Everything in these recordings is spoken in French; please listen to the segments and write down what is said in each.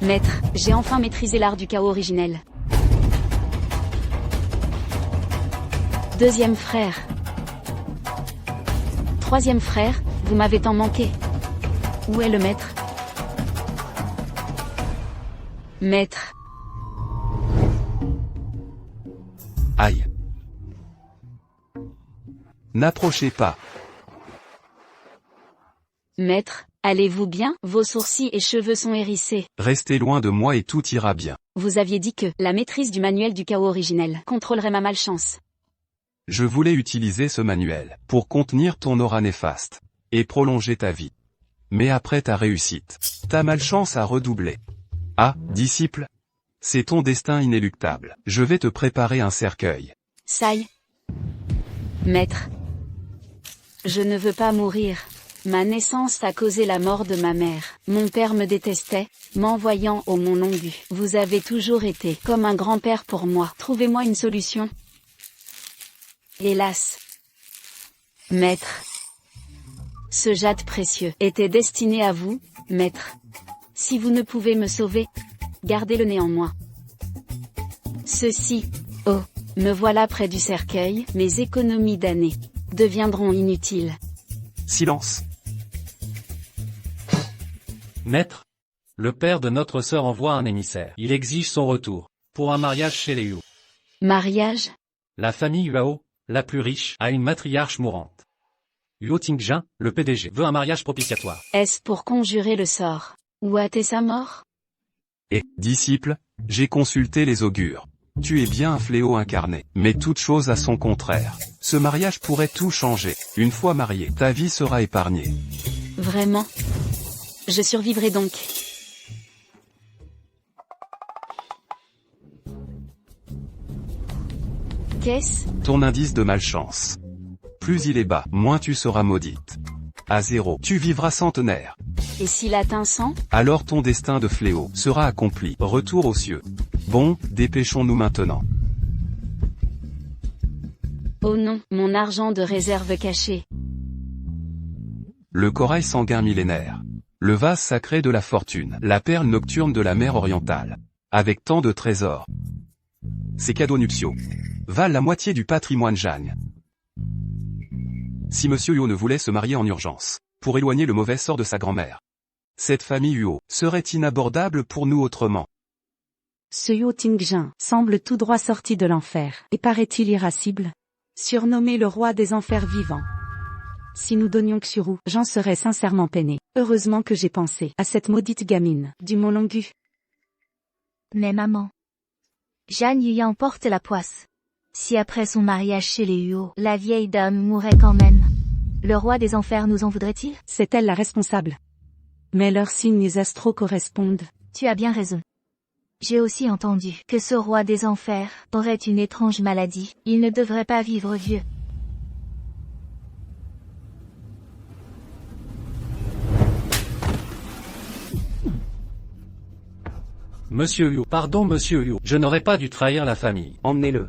Maître, j'ai enfin maîtrisé l'art du chaos originel. Deuxième frère. Troisième frère, vous m'avez tant manqué. Où est le maître? Maître. Aïe. N'approchez pas. Maître, allez-vous bien? Vos sourcils et cheveux sont hérissés. Restez loin de moi et tout ira bien. Vous aviez dit que la maîtrise du manuel du chaos originel contrôlerait ma malchance. Je voulais utiliser ce manuel pour contenir ton aura néfaste et prolonger ta vie. Mais après ta réussite, ta malchance a redoublé. Ah, disciple, c'est ton destin inéluctable. Je vais te préparer un cercueil. Saï. Maître. Je ne veux pas mourir. Ma naissance a causé la mort de ma mère. Mon père me détestait, m'envoyant au Mont Longu. Vous avez toujours été comme un grand-père pour moi. Trouvez-moi une solution. Hélas. Maître. Ce jade précieux était destiné à vous, maître. Si vous ne pouvez me sauver, gardez-le néanmoins. Ceci, oh, me voilà près du cercueil, mes économies d'années deviendront inutiles. Silence. Maître, le père de notre sœur envoie un émissaire. Il exige son retour, pour un mariage chez les Yu. Mariage? La famille Yuao, la plus riche, a une matriarche mourante. Yuo Tingjin, le PDG, veut un mariage propitiatoire. Est-ce pour conjurer le sort? Ou hâter sa mort? Et, disciple, j'ai consulté les augures. Tu es bien un fléau incarné, mais toute chose a son contraire. Ce mariage pourrait tout changer. Une fois marié, ta vie sera épargnée. Vraiment? Je survivrai donc. Qu'est-ce? Ton indice de malchance. Plus il est bas, moins tu seras maudite. À 0, tu vivras centenaire. Et s'il atteint 100? Alors ton destin de fléau sera accompli. Retour aux cieux. Bon, dépêchons-nous maintenant. Oh non, mon argent de réserve caché. Le corail sanguin millénaire. Le vase sacré de la fortune. La perle nocturne de la mer orientale. Avec tant de trésors. Ces cadeaux nuptiaux valent la moitié du patrimoine Zhang. Si Monsieur Yuo ne voulait se marier en urgence, pour éloigner le mauvais sort de sa grand-mère, cette famille Yuo serait inabordable pour nous autrement. Ce Yuo Tingjin semble tout droit sorti de l'enfer, et paraît-il irascible. Surnommé le roi des enfers vivants. Si nous donnions Xuru, j'en serais sincèrement peiné. Heureusement que j'ai pensé à cette maudite gamine du Mont Longu. Mais maman. Jeanne Yuyan porte la poisse. Si après son mariage chez les Huo, la vieille dame mourait quand même, le roi des enfers nous en voudrait-il? C'est elle la responsable. Mais leurs signes astraux correspondent. Tu as bien raison. J'ai aussi entendu que ce roi des enfers aurait une étrange maladie. Il ne devrait pas vivre vieux. Monsieur Yu, pardon Monsieur Yu, je n'aurais pas dû trahir la famille. Emmenez-le.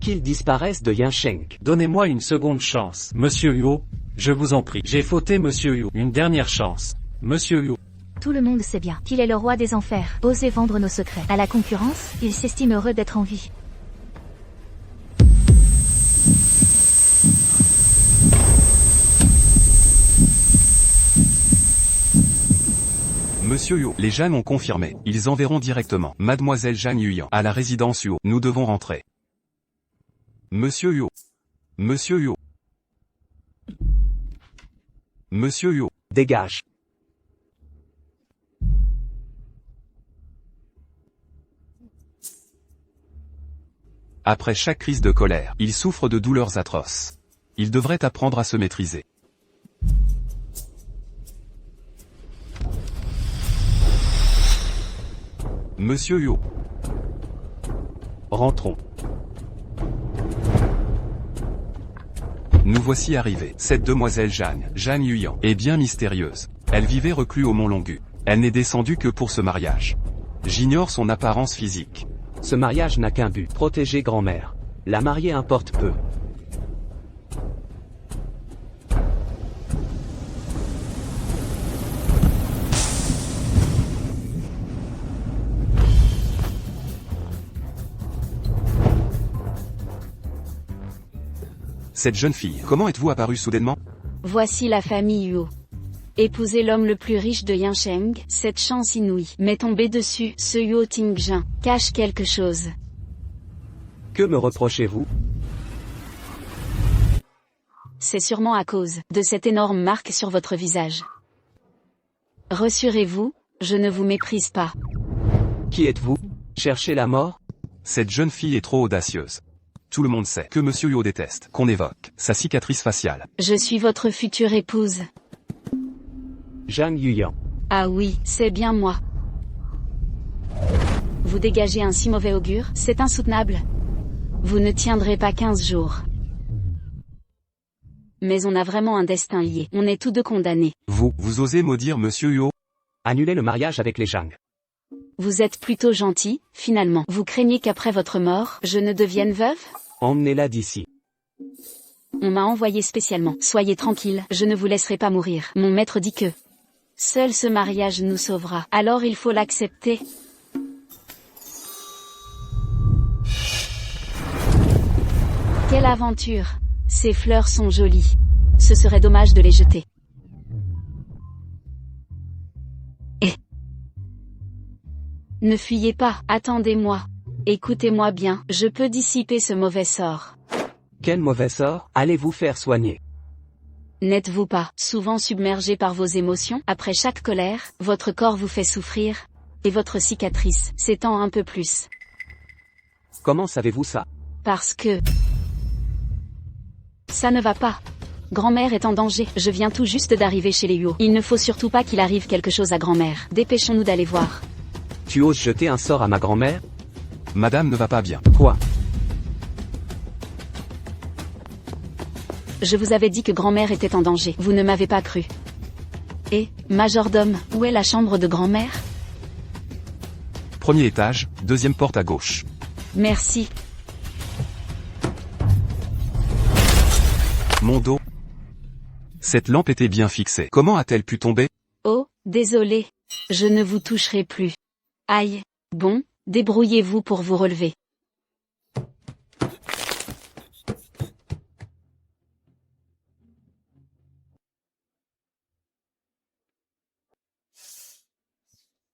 Qu'il disparaisse de Yansheng. Donnez-moi une seconde chance. Monsieur Yu, je vous en prie. J'ai fauté Monsieur Yu. Une dernière chance. Monsieur Yu. Tout le monde sait bien qu'il est le roi des enfers. Osez vendre nos secrets à la concurrence, il s'estime heureux d'être en vie. Monsieur Yuo, les Zhang ont confirmé. Ils enverront directement Mademoiselle Zhang Yuyan à la résidence Yuo. Nous devons rentrer. Monsieur Yuo. Monsieur Yuo. Monsieur Yuo. Dégage. Après chaque crise de colère, il souffre de douleurs atroces. Il devrait apprendre à se maîtriser. Monsieur Yuo. Rentrons. Nous voici arrivés. Cette demoiselle Zhang Yuyan, est bien mystérieuse. Elle vivait reclus au Mont Longu. Elle n'est descendue que pour ce mariage. J'ignore son apparence physique. Ce mariage n'a qu'un but, protéger grand-mère. La mariée importe peu. Cette jeune fille, comment êtes-vous apparue soudainement? Voici la famille Yuo. Épouser l'homme le plus riche de Yansheng, cette chance inouïe m'est tombée dessus. Ce Yuo Tingjin cache quelque chose. Que me reprochez-vous? C'est sûrement à cause de cette énorme marque sur votre visage. Rassurez-vous, je ne vous méprise pas. Qui êtes-vous? Cherchez la mort? Cette jeune fille est trop audacieuse. Tout le monde sait que Monsieur Yuo déteste qu'on évoque sa cicatrice faciale. Je suis votre future épouse. Zhang Yuyan. Ah oui, c'est bien moi. Vous dégagez un si mauvais augure, c'est insoutenable. Vous ne tiendrez pas 15 jours. Mais on a vraiment un destin lié, on est tous deux condamnés. Vous osez maudire Monsieur Yuo? Annulez le mariage avec les Zhang. Vous êtes plutôt gentil, finalement. Vous craignez qu'après votre mort, je ne devienne veuve? Emmenez-la d'ici. On m'a envoyé spécialement. Soyez tranquille, je ne vous laisserai pas mourir. Mon maître dit que seul ce mariage nous sauvera. Alors il faut l'accepter. Quelle aventure! Ces fleurs sont jolies. Ce serait dommage de les jeter. Ne fuyez pas, attendez-moi. Écoutez-moi bien, je peux dissiper ce mauvais sort. Quel mauvais sort? Allez vous faire soigner. N'êtes-vous pas souvent submergé par vos émotions? Après chaque colère, votre corps vous fait souffrir, et votre cicatrice s'étend un peu plus. Comment savez-vous ça? Parce que ça ne va pas. Grand-mère est en danger. Je viens tout juste d'arriver chez les Yuo. Il ne faut surtout pas qu'il arrive quelque chose à grand-mère. Dépêchons-nous d'aller voir. Tu oses jeter un sort à ma grand-mère? Madame ne va pas bien. Quoi? Je vous avais dit que grand-mère était en danger. Vous ne m'avez pas cru. Et, majordome, où est la chambre de grand-mère? Premier étage, deuxième porte à gauche. Merci. Mon dos. Cette lampe était bien fixée. Comment a-t-elle pu tomber? Oh, désolé. Je ne vous toucherai plus. Aïe. Bon, débrouillez-vous pour vous relever.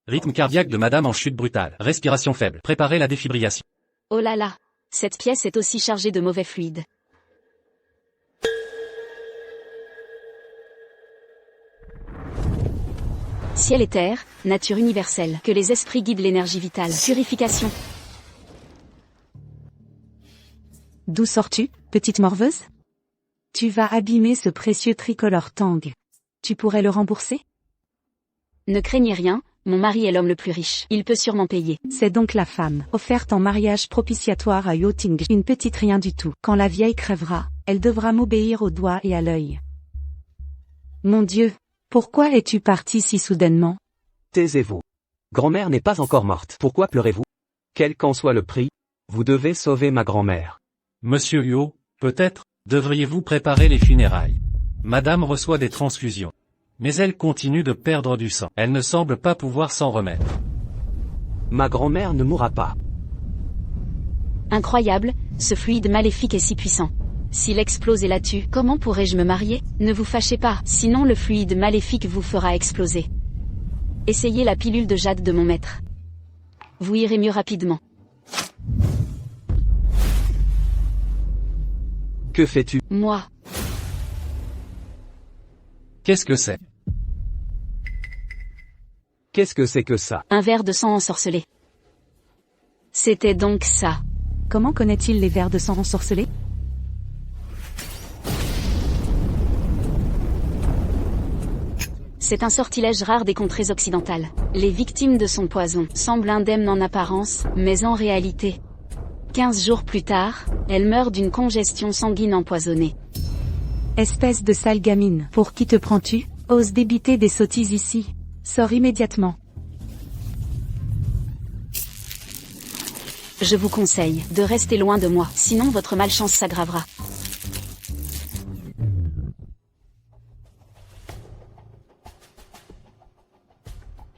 Rythme cardiaque de madame en chute brutale. Respiration faible. Préparez la défibrillation. Oh là là. Cette pièce est aussi chargée de mauvais fluides. Ciel et terre, nature universelle, que les esprits guident l'énergie vitale. Purification. D'où sors-tu, petite morveuse? Tu vas abîmer ce précieux tricolore Tang. Tu pourrais le rembourser? Ne craignez rien, mon mari est l'homme le plus riche. Il peut sûrement payer. C'est donc la femme, offerte en mariage propitiatoire à Yuo Ting. Une petite rien du tout. Quand la vieille crèvera, elle devra m'obéir au doigt et à l'œil. Mon Dieu! Pourquoi es-tu parti si soudainement? Taisez-vous. Grand-mère n'est pas encore morte. Pourquoi pleurez-vous? Quel qu'en soit le prix, vous devez sauver ma grand-mère. Monsieur Yuo, peut-être, devriez-vous préparer les funérailles. Madame reçoit des transfusions. Mais elle continue de perdre du sang. Elle ne semble pas pouvoir s'en remettre. Ma grand-mère ne mourra pas. Incroyable, ce fluide maléfique est si puissant. S'il explose et la tue, comment pourrais-je me marier? Ne vous fâchez pas, sinon le fluide maléfique vous fera exploser. Essayez la pilule de jade de mon maître. Vous irez mieux rapidement. Que fais-tu? Moi. Qu'est-ce que c'est? Qu'est-ce que c'est que ça? Un verre de sang ensorcelé. C'était donc ça. Comment connaît-il les vers de sang ensorcelés? C'est un sortilège rare des contrées occidentales. Les victimes de son poison semblent indemnes en apparence, mais en réalité. 15 jours plus tard, elle meurt d'une congestion sanguine empoisonnée. Espèce de sale gamine. Pour qui te prends-tu? Ose débiter des sottises ici. Sors immédiatement. Je vous conseille de rester loin de moi, sinon votre malchance s'aggravera.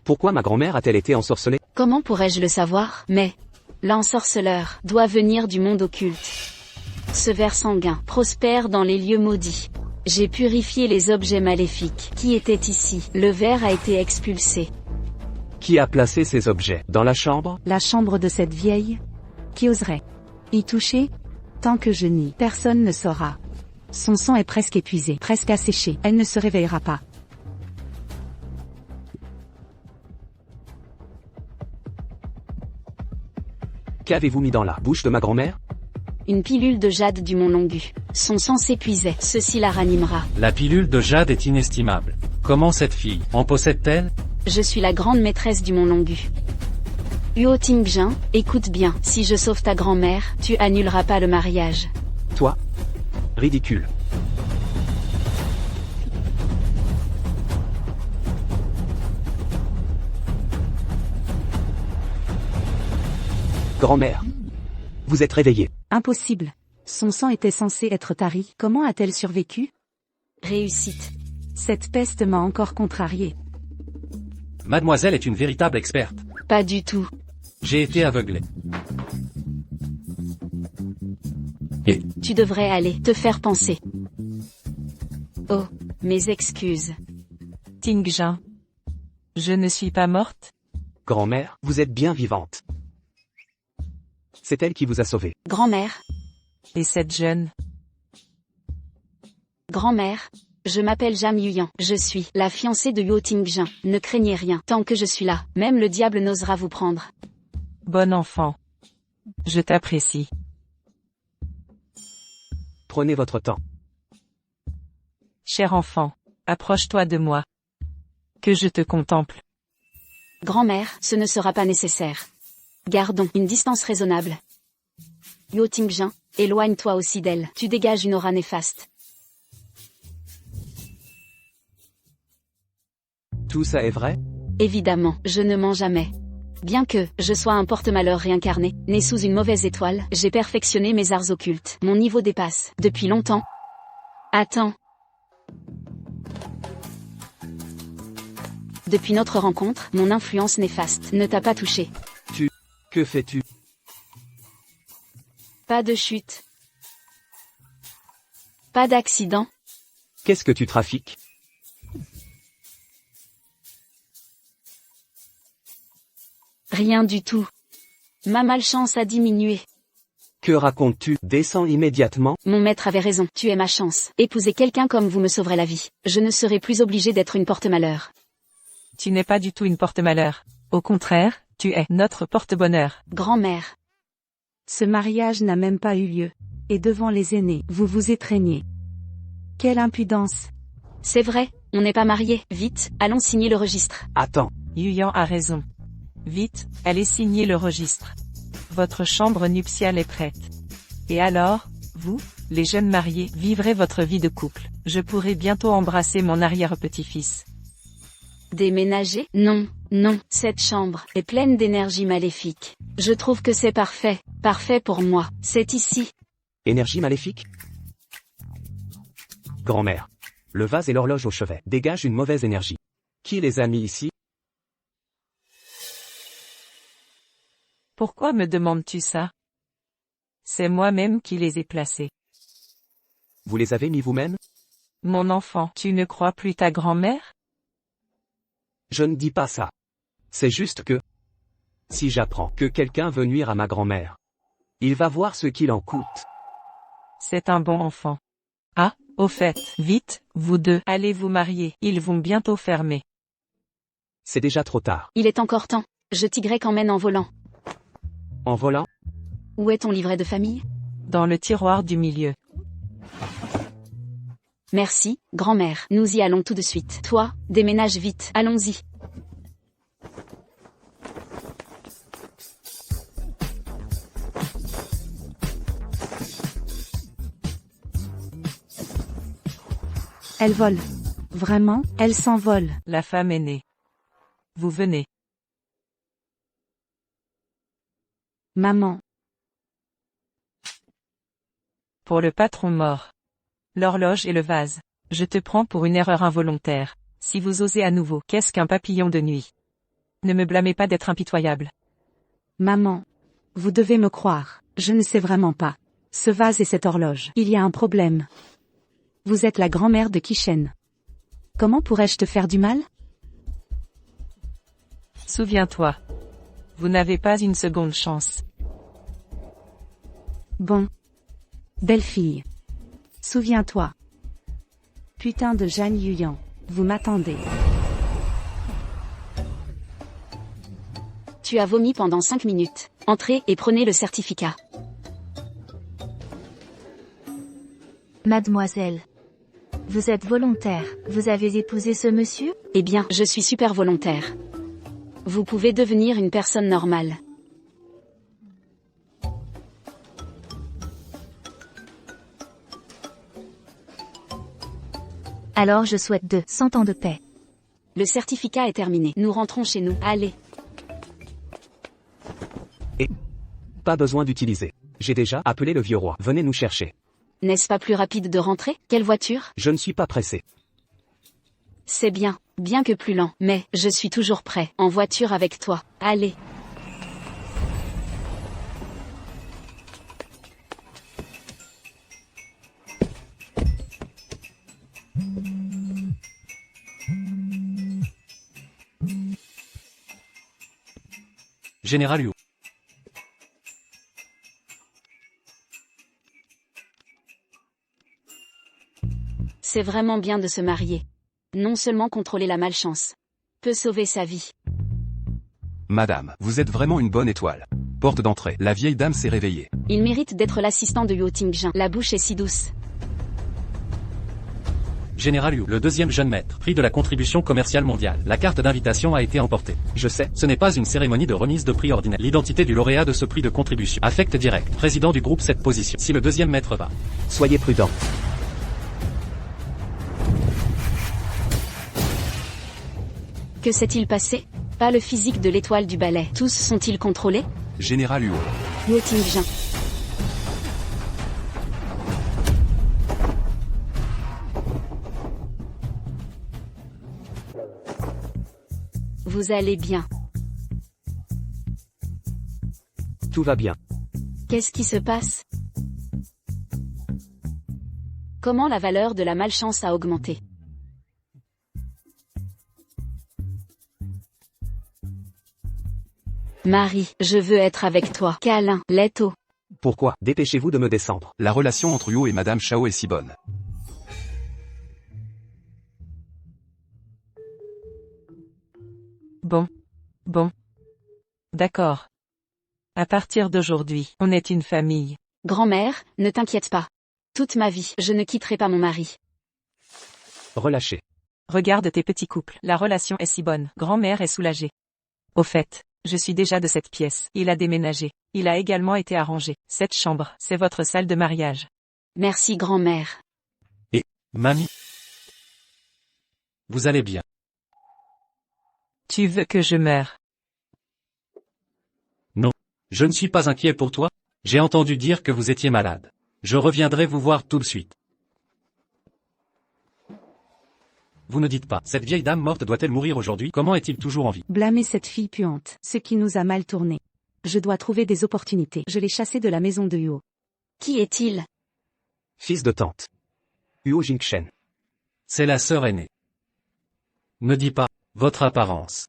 Pourquoi ma grand-mère a-t-elle été ensorcelée? Comment pourrais-je le savoir? Mais l'ensorceleur doit venir du monde occulte. ce verre sanguin prospère dans les lieux maudits. J'ai purifié les objets maléfiques qui étaient ici. Le verre a été expulsé. Qui a placé ces objets dans la chambre? La chambre de cette vieille? Qui oserait y toucher? Tant que je nie, personne ne saura. Son sang est presque épuisé, presque asséché. Elle ne se réveillera pas. Qu'avez-vous mis dans la bouche de ma grand-mère? Une pilule de jade du Mont Longu. Son sang s'épuisait. Ceci la ranimera. La pilule de jade est inestimable. Comment cette fille en possède-t-elle? Je suis la grande maîtresse du Mont Longu. Huo Tingjin, écoute bien. Si je sauve ta grand-mère, tu annuleras pas le mariage. Toi? Ridicule. Grand-mère. Vous êtes réveillée. Impossible. Son sang était censé être tari. Comment a-t-elle survécu? Réussite. Cette peste m'a encore contrariée. Mademoiselle est une véritable experte. Pas du tout. J'ai été aveuglé. Tu devrais aller te faire penser. Oh, mes excuses. Tingjin. Je ne suis pas morte? Grand-mère, vous êtes bien vivante. C'est elle qui vous a sauvé. Grand-mère, Et cette jeune? grand-mère, je m'appelle Jam Yuyan. Je suis la fiancée de Huo Tingjin. Ne craignez rien. Tant que je suis là, même le diable n'osera vous prendre. Bon enfant. Je t'apprécie. Prenez votre temps. Cher enfant, approche-toi de moi. Que je te contemple. Grand-mère, ce ne sera pas nécessaire. Gardons une distance raisonnable. Huo Tingjin, éloigne-toi aussi d'elle. Tu dégages une aura néfaste. Tout ça est vrai? Évidemment, je ne mens jamais. Bien que je sois un porte-malheur réincarné, né sous une mauvaise étoile, j'ai perfectionné mes arts occultes. Mon niveau dépasse, depuis longtemps. Attends. Depuis notre rencontre, mon influence néfaste ne t'a pas touché. Que fais-tu? Pas de chute. Pas d'accident. Qu'est-ce que tu trafiques? Rien du tout. Ma malchance a diminué. Que racontes-tu? Descends immédiatement. Mon maître avait raison, tu es ma chance. Épouser quelqu'un comme vous me sauverait la vie. Je ne serai plus obligée d'être une porte-malheur. Tu n'es pas du tout une porte-malheur. Au contraire, tu es notre porte-bonheur. Grand-mère. Ce mariage n'a même pas eu lieu. Et devant les aînés, vous vous étreignez. Quelle impudence! C'est vrai, on n'est pas mariés. Vite, allons signer le registre. Attends. Yuyan a raison. Vite, allez signer le registre. Votre chambre nuptiale est prête. Et alors, vous, les jeunes mariés, vivrez votre vie de couple. Je pourrai bientôt embrasser mon arrière-petit-fils. Déménager? Non, non, cette chambre est pleine d'énergie maléfique. Je trouve que c'est parfait, parfait pour moi. C'est ici. Énergie maléfique? Grand-mère. Le vase et l'horloge au chevet dégagent une mauvaise énergie. Qui les a mis ici? Pourquoi me demandes-tu ça? C'est moi-même qui les ai placés. Vous les avez mis vous-même? Mon enfant, tu ne crois plus ta grand-mère? Je ne dis pas ça. C'est juste que... Si j'apprends que quelqu'un veut nuire à ma grand-mère, il va voir ce qu'il en coûte. C'est un bon enfant. Ah, au fait, vite, vous deux, allez vous marier, ils vont bientôt fermer. C'est déjà trop tard. Il est encore temps. Je t'y emmène en volant. En volant? Où est ton livret de famille? Dans le tiroir du milieu. Merci, grand-mère. Nous y allons tout de suite. Toi, déménage vite. Allons-y. Elle vole. Vraiment, elle s'envole. La femme est née. Vous venez. Maman. Pour le patron mort. L'horloge et le vase. Je te prends pour une erreur involontaire. Si vous osez à nouveau, qu'est-ce qu'un papillon de nuit? Ne me blâmez pas d'être impitoyable. Maman. Vous devez me croire. Je ne sais vraiment pas. Ce vase et cette horloge. Il y a un problème. Vous êtes la grand-mère de Kishen. Comment pourrais-je te faire du mal? Souviens-toi. Vous n'avez pas une seconde chance. Bon. Belle fille. Souviens-toi. Putain de Jeanne Yuyan. Vous m'attendez. Tu as vomi pendant 5 minutes. Entrez et prenez le certificat. Mademoiselle. Vous êtes volontaire. Vous avez épousé ce monsieur? Eh bien, je suis super volontaire. Vous pouvez devenir une personne normale. Alors je souhaite 200 ans de paix. Le certificat est terminé. Nous rentrons chez nous. Allez. Pas besoin d'utiliser. J'ai déjà appelé le vieux roi. Venez nous chercher. N'est-ce pas plus rapide de rentrer? Quelle voiture? Je ne suis pas pressé. C'est bien, bien que plus lent, mais je suis toujours prêt. En voiture avec toi. Allez. Général Yu. C'est vraiment bien de se marier. Non seulement contrôler la malchance peut sauver sa vie. Madame, vous êtes vraiment une bonne étoile. Porte d'entrée. La vieille dame s'est réveillée. Il mérite d'être l'assistant de Yo Tingjin. La bouche est si douce. Général Yu, le deuxième jeune maître, prix de la contribution commerciale mondiale. La carte d'invitation a été emportée. Je sais. Ce n'est pas une cérémonie de remise de prix ordinaire. L'identité du lauréat de ce prix de contribution. Affect direct. Président du groupe cette position. Si le deuxième maître va. Soyez prudent. Que s'est-il passé? Pas le physique de l'étoile du ballet. Tous sont-ils contrôlés? Général Huo. Yo Tingjin. Vous allez bien. Tout va bien. Qu'est-ce qui se passe? Comment la valeur de la malchance a augmenté? Marie, je veux être avec toi. Câlin, Leto. Pourquoi? Dépêchez-vous de me descendre. La relation entre Huo et Madame Chao est si bonne. Bon. D'accord. À partir d'aujourd'hui, on est une famille. Grand-mère, ne t'inquiète pas. Toute ma vie, je ne quitterai pas mon mari. Relâchez. Regarde tes petits couples. La relation est si bonne. Grand-mère est soulagée. Au fait, je suis déjà de cette pièce. Il a déménagé. Il a également été arrangé. Cette chambre, c'est votre salle de mariage. Merci grand-mère. Mamie. Vous allez bien. Tu veux que je meure? Non. Je ne suis pas inquiet pour toi. J'ai entendu dire que vous étiez malade. Je reviendrai vous voir tout de suite. Vous ne dites pas, cette vieille dame morte doit-elle mourir aujourd'hui? Comment est-il toujours en vie? Blâmer cette fille puante, ce qui nous a mal tourné. Je dois trouver des opportunités. Je l'ai chassée de la maison de Huo. Qui est-il? Fils de tante. Huo Jingshen. C'est la sœur aînée. Ne dis pas, votre apparence.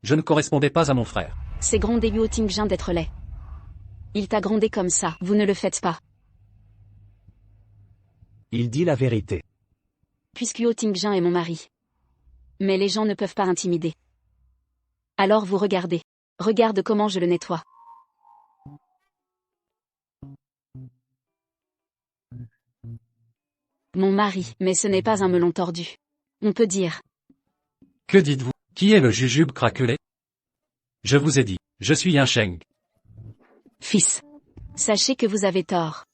Je ne correspondais pas à mon frère. C'est gronder Yo Tingjin d'être laid. Il t'a grondé comme ça, vous ne le faites pas. Il dit la vérité. Puisque Yo Tingjin est mon mari. Mais les gens ne peuvent pas intimider. Alors vous regardez. Regarde comment je le nettoie. Mon mari, mais ce n'est pas un melon tordu. On peut dire. Que dites-vous? Qui est le jujube craquelé? Je vous ai dit, je suis un Sheng. Fils. Sachez que vous avez tort.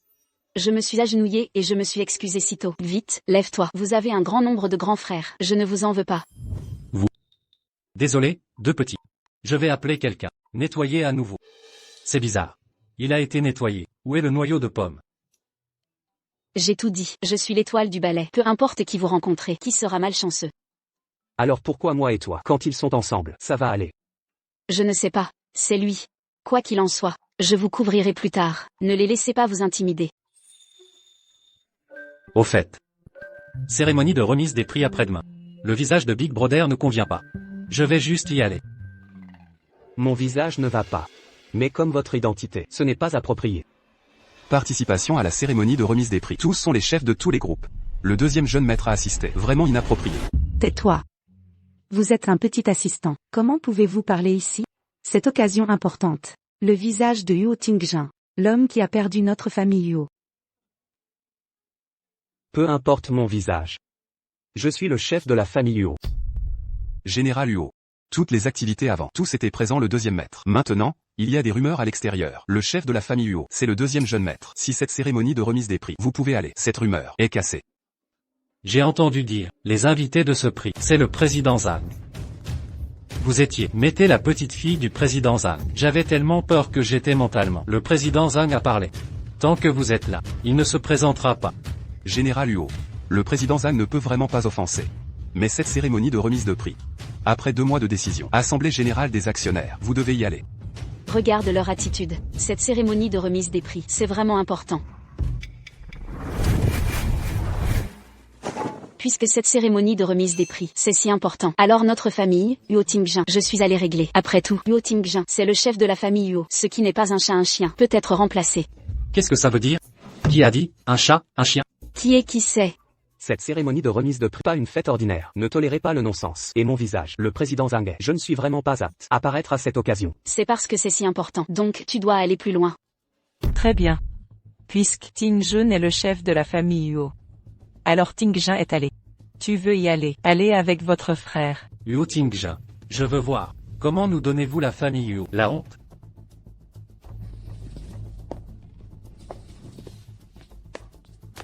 Je me suis agenouillée et je me suis excusée sitôt. Vite, lève-toi. Vous avez un grand nombre de grands frères. Je ne vous en veux pas. Désolé, deux petits. Je vais appeler quelqu'un. Nettoyer à nouveau. C'est bizarre. Il a été nettoyé. Où est le noyau de pomme? J'ai tout dit. Je suis l'étoile du ballet. Peu importe qui vous rencontrez, qui sera malchanceux. Alors pourquoi moi et toi? Quand ils sont ensemble, ça va aller. Je ne sais pas. C'est lui. Quoi qu'il en soit, je vous couvrirai plus tard. Ne les laissez pas vous intimider. Au fait. Cérémonie de remise des prix après-demain. Le visage de Big Brother ne convient pas. Je vais juste y aller. Mon visage ne va pas. Mais comme votre identité, ce n'est pas approprié. Participation à la cérémonie de remise des prix. Tous sont les chefs de tous les groupes. Le deuxième jeune maître a assisté. Vraiment inapproprié. Tais-toi. Vous êtes un petit assistant. Comment pouvez-vous parler ici? Cette occasion importante. Le visage de Huo Tingjin. L'homme qui a perdu notre famille Huo. Peu importe mon visage. Je suis le chef de la famille Huo. Général Huo. Toutes les activités avant. Tous étaient présents le deuxième maître. Maintenant, il y a des rumeurs à l'extérieur. Le chef de la famille Huo, c'est le deuxième jeune maître. Si cette cérémonie de remise des prix, vous pouvez aller. Cette rumeur est cassée. J'ai entendu dire, les invités de ce prix, c'est le président Zhang. Vous étiez, mettez la petite fille du président Zhang. J'avais tellement peur que j'étais mentalement. Le président Zhang a parlé. Tant que vous êtes là, il ne se présentera pas. Général Huo. Le président Zhang ne peut vraiment pas offenser. Mais cette cérémonie de remise de prix. Après 2 mois de décision. Assemblée générale des actionnaires. Vous devez y aller. Regarde leur attitude. Cette cérémonie de remise des prix, c'est vraiment important. Puisque cette cérémonie de remise des prix, c'est si important. Alors notre famille, Huo Tingjin, je suis allé régler. Après tout, Huo Tingjin, c'est le chef de la famille Huo. Ce qui n'est pas un chat, un chien, peut être remplacé. Qu'est-ce que ça veut dire? Qui a dit, un chat, un chien? Qui est qui sait? Cette cérémonie de remise de prix, pas une fête ordinaire. Ne tolérez pas le non-sens. Et mon visage, le président Zhang, je ne suis vraiment pas apte à paraître à cette occasion. C'est parce que c'est si important. Donc tu dois aller plus loin. Très bien. Puisque Tingjun est le chef de la famille Huo. Alors Tingjin est allé. Tu veux y aller. Allez avec votre frère. Huo Tingjin. Je veux voir. Comment nous donnez-vous la famille Huo? La honte?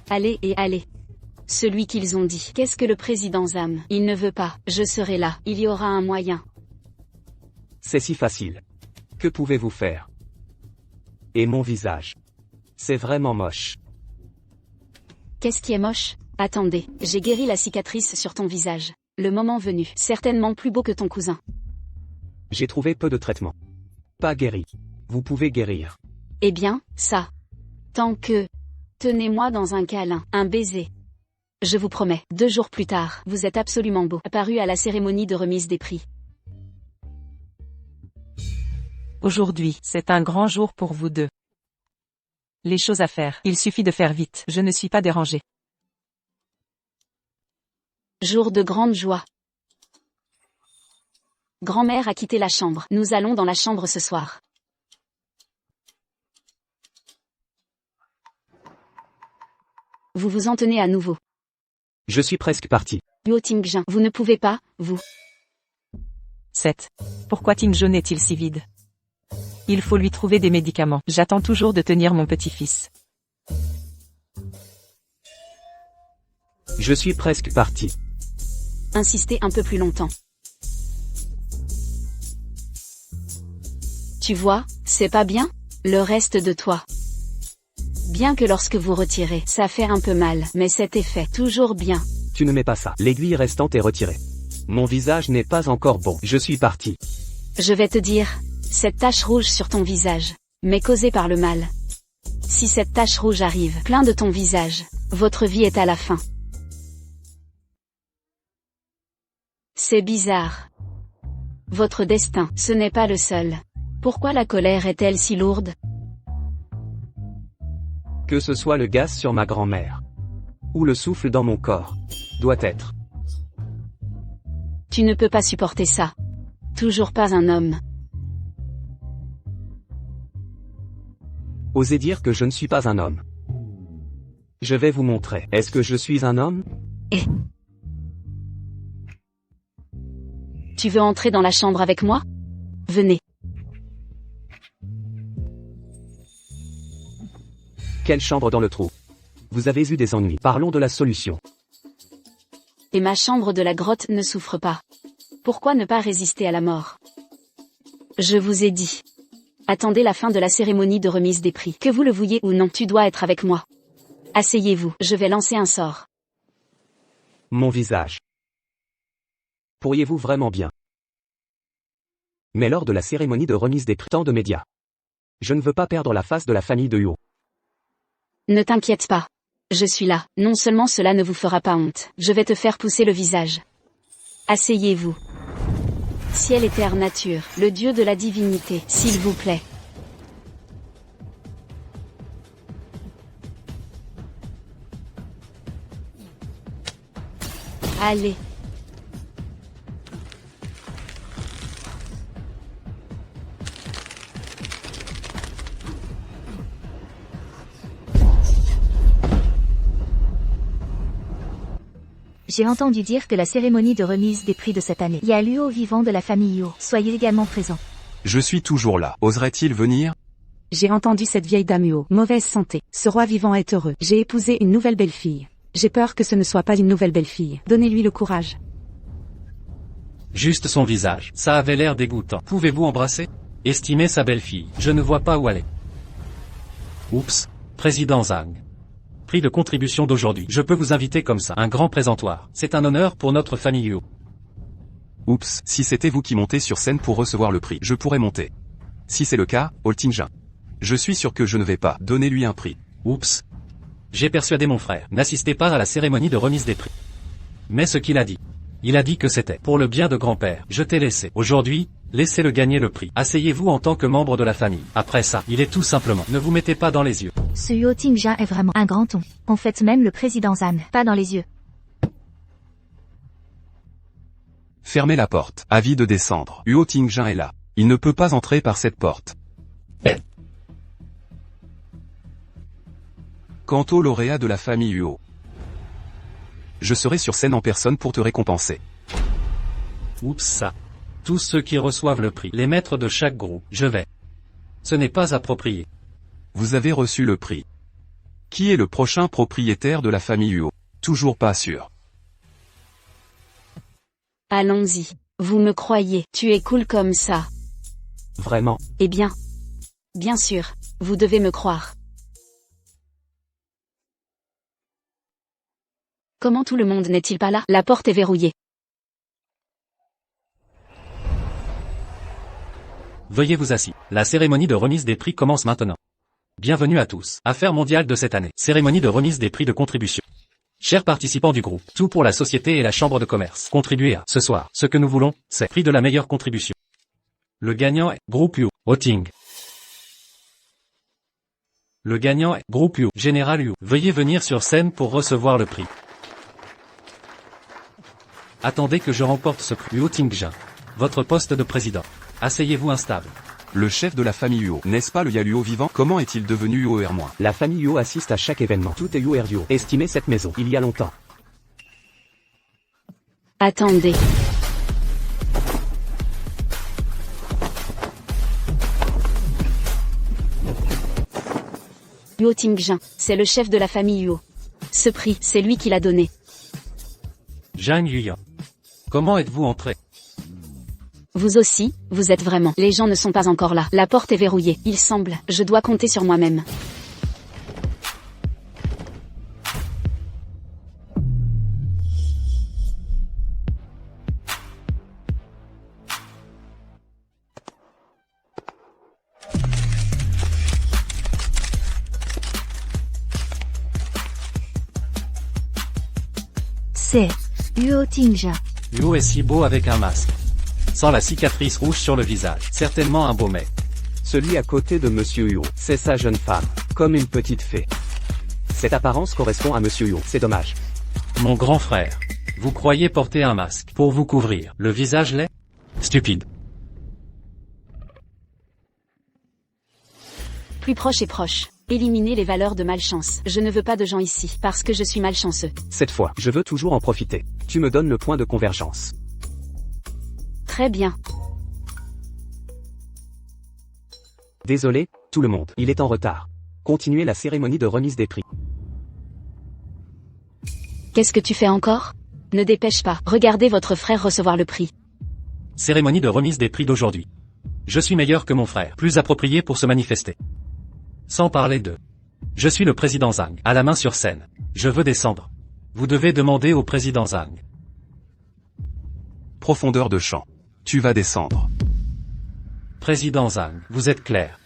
Allez et allez. Celui qu'ils ont dit. Qu'est-ce que le président Zam? Il ne veut pas. Je serai là. Il y aura un moyen. C'est si facile. Que pouvez-vous faire? Et mon visage. C'est vraiment moche. Qu'est-ce qui est moche? Attendez, j'ai guéri la cicatrice sur ton visage. Le moment venu, certainement plus beau que ton cousin. J'ai trouvé peu de traitement. Pas guéri. Vous pouvez guérir. Eh bien, ça. Tant que... Tenez-moi dans un câlin, un baiser. Je vous promets, 2 jours plus tard, vous êtes absolument beau. Apparu à la cérémonie de remise des prix. Aujourd'hui, c'est un grand jour pour vous deux. Les choses à faire. Il suffit de faire vite. Je ne suis pas dérangé. Jour de grande joie. Grand-mère a quitté la chambre. Nous allons dans la chambre ce soir. Vous vous en tenez à nouveau. Je suis presque parti. Huo Tingjin, vous ne pouvez pas, vous. 7. Pourquoi Tingjun est-il si vide? Il faut lui trouver des médicaments. J'attends toujours de tenir mon petit-fils. Je suis presque parti. Insistez un peu plus longtemps. Tu vois, c'est pas bien? Le reste de toi. Bien que lorsque vous retirez, ça fait un peu mal, mais cet effet, toujours bien. Tu ne mets pas ça. L'aiguille restante est retirée. Mon visage n'est pas encore bon. Je suis parti. Je vais te dire, cette tache rouge sur ton visage, mais causée par le mal. Si cette tache rouge arrive, plein de ton visage, votre vie est à la fin. C'est bizarre. Votre destin, ce n'est pas le seul. Pourquoi la colère est-elle si lourde? Que ce soit le gaz sur ma grand-mère. Ou le souffle dans mon corps. Doit être. Tu ne peux pas supporter ça. Toujours pas un homme. Osez dire que je ne suis pas un homme. Je vais vous montrer. Est-ce que je suis un homme? Tu veux entrer dans la chambre avec moi? Venez. Quelle chambre dans le trou? Vous avez eu des ennuis. Parlons de la solution. Et ma chambre de la grotte ne souffre pas. Pourquoi ne pas résister à la mort? Je vous ai dit. Attendez la fin de la cérémonie de remise des prix. Que vous le vouliez ou non, tu dois être avec moi. Asseyez-vous, je vais lancer un sort. Mon visage. Pourriez-vous vraiment bien? Mais lors de la cérémonie de remise des prix, tant de médias. Je ne veux pas perdre la face de la famille de Huo. Ne t'inquiète pas. Je suis là. Non seulement cela ne vous fera pas honte, je vais te faire pousser le visage. Asseyez-vous. Ciel et terre nature, le dieu de la divinité, s'il vous plaît. Allez. J'ai entendu dire que la cérémonie de remise des prix de cette année, il y a l'Uo vivant de la famille Uo. Soyez également présents. Je suis toujours là. Oserait-il venir? J'ai entendu cette vieille dame Uo. Mauvaise santé. Ce roi vivant est heureux. J'ai épousé une nouvelle belle-fille. J'ai peur que ce ne soit pas une nouvelle belle-fille. Donnez-lui le courage. Juste son visage. Ça avait l'air dégoûtant. Pouvez-vous embrasser? Estimez sa belle-fille. Je ne vois pas où elle est. Oups. Président Zhang. Prix de contribution d'aujourd'hui. Je peux vous inviter comme ça. Un grand présentoir. C'est un honneur pour notre famille Uo. Oups, si c'était vous qui montez sur scène pour recevoir le prix, je pourrais monter. Si c'est le cas, Oltingjin. Je suis sûr que je ne vais pas. Donnez-lui un prix. Oups. J'ai persuadé mon frère. N'assistez pas à la cérémonie de remise des prix. Mais ce qu'il a dit. Il a dit que c'était pour le bien de grand-père. Je t'ai laissé. Aujourd'hui, laissez-le gagner le prix. Asseyez-vous en tant que membre de la famille. Après ça, il est tout simplement. Ne vous mettez pas dans les yeux. Ce Uo Tingjin est vraiment un grand ton. En fait même le président Zhang, pas dans les yeux. Fermez la porte. Avis de descendre. Uo Tingjin est là. Il ne peut pas entrer par cette porte. Quant au lauréat de la famille Uo, je serai sur scène en personne pour te récompenser. Oups ça. Tous ceux qui reçoivent le prix, les maîtres de chaque groupe, je vais. Ce n'est pas approprié. Vous avez reçu le prix. Qui est le prochain propriétaire de la famille Uo? Toujours pas sûr. Allons-y. Vous me croyez, tu es cool comme ça. Vraiment. Eh bien. Bien sûr, vous devez me croire. Comment tout le monde n'est-il pas là? La porte est verrouillée. Veuillez vous assis. La cérémonie de remise des prix commence maintenant. Bienvenue à tous. Affaire mondiale de cette année. Cérémonie de remise des prix de contribution. Chers participants du groupe, tout pour la société et la chambre de commerce. Contribuez à, ce soir, ce que nous voulons, c'est prix de la meilleure contribution. Le gagnant est Groupe Uo, Oting. Le gagnant est Groupe Uo, Général Uo. Veuillez venir sur scène pour recevoir le prix. Attendez que je remporte ce prix. Uo Tingjin. Votre poste de président. Asseyez-vous instable. Le chef de la famille Uo, n'est-ce pas le Yaluo vivant? Comment est-il devenu UOR-? La famille Uo assiste à chaque événement. Tout est Uo. Estimez cette maison. Il y a longtemps. Attendez. Uo Tingjin, c'est le chef de la famille Uo. Ce prix, c'est lui qui l'a donné. Zhang Yuyan. Comment êtes-vous entré? Vous aussi, vous êtes vraiment. Les gens ne sont pas encore là. La porte est verrouillée. Il semble, je dois compter sur moi-même. C'est Uo Tingjin. Uo est si beau avec un masque. Sans la cicatrice rouge sur le visage. Certainement un beau mec. Celui à côté de Monsieur Uo, c'est sa jeune femme. Comme une petite fée. Cette apparence correspond à Monsieur Uo, c'est dommage. Mon grand frère. Vous croyez porter un masque pour vous couvrir le visage laid? Stupide. Plus proche et proche. Éliminez les valeurs de malchance. Je ne veux pas de gens ici, parce que je suis malchanceux. Cette fois, je veux toujours en profiter. Tu me donnes le point de convergence. Très bien. Désolé, tout le monde, il est en retard. Continuez la cérémonie de remise des prix. Qu'est-ce que tu fais encore? Ne dépêche pas, regardez votre frère recevoir le prix. Cérémonie de remise des prix d'aujourd'hui. Je suis meilleur que mon frère, plus approprié pour se manifester. Sans parler de... Je suis le président Zhang, à la main sur scène. Je veux descendre. Vous devez demander au président Zhang. Profondeur de champ. Tu vas descendre. Président Zhang, vous êtes clair.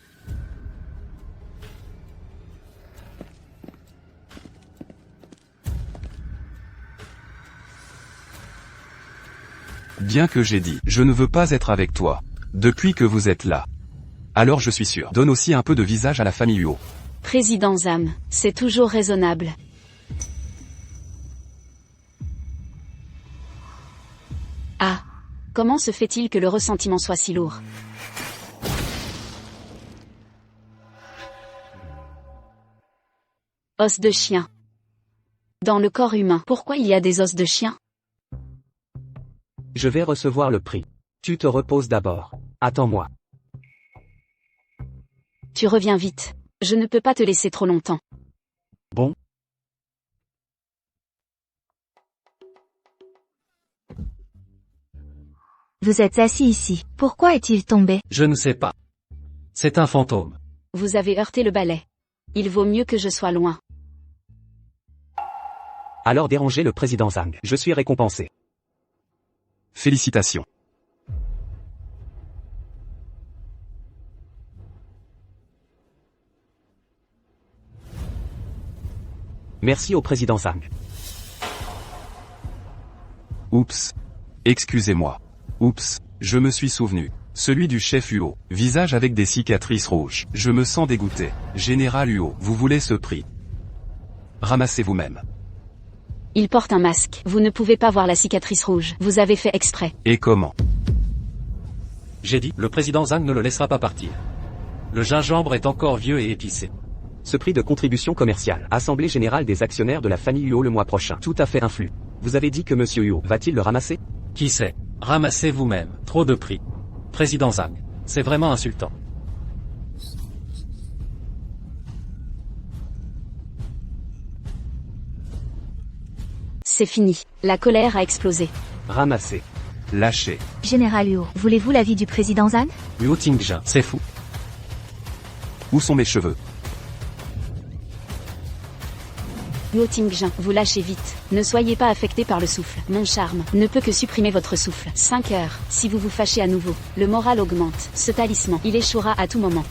Bien que j'ai dit, je ne veux pas être avec toi. Depuis que vous êtes là. Alors je suis sûr. Donne aussi un peu de visage à la famille Huo. Président Zam, c'est toujours raisonnable. Ah. Comment se fait-il que le ressentiment soit si lourd? Os de chien. Dans le corps humain, pourquoi il y a des os de chien? Je vais recevoir le prix. Tu te reposes d'abord. Attends-moi. Tu reviens vite. Je ne peux pas te laisser trop longtemps. Bon. Vous êtes assis ici. Pourquoi est-il tombé? Je ne sais pas. C'est un fantôme. Vous avez heurté le balai. Il vaut mieux que je sois loin. Alors dérangez le président Zhang. Je suis récompensé. Félicitations. Merci au président Zhang. Oups. Excusez-moi. Oups, je me suis souvenu. Celui du chef Huo, visage avec des cicatrices rouges. Je me sens dégoûté. Général Huo, vous voulez ce prix? Ramassez vous-même. Il porte un masque. Vous ne pouvez pas voir la cicatrice rouge. Vous avez fait exprès. Et comment? J'ai dit, le président Zhang ne le laissera pas partir. Le gingembre est encore vieux et épicé. Ce prix de contribution commerciale, Assemblée générale des actionnaires de la famille Huo le mois prochain. Tout à fait influe. Vous avez dit que monsieur Huo va-t-il le ramasser? Qui sait? Ramassez vous-même. Trop de prix. Président Zhang. C'est vraiment insultant. C'est fini. La colère a explosé. Ramasser. Lâchez. Général Huo, voulez-vous l'avis du président Zhang? Huo Tingjin, c'est fou. Où sont mes cheveux? Huo Tingjin, vous lâchez vite. Ne soyez pas affecté par le souffle. Mon charme ne peut que supprimer votre souffle. 5 heures. Si vous vous fâchez à nouveau, le moral augmente. Ce talisman, il échouera à tout moment.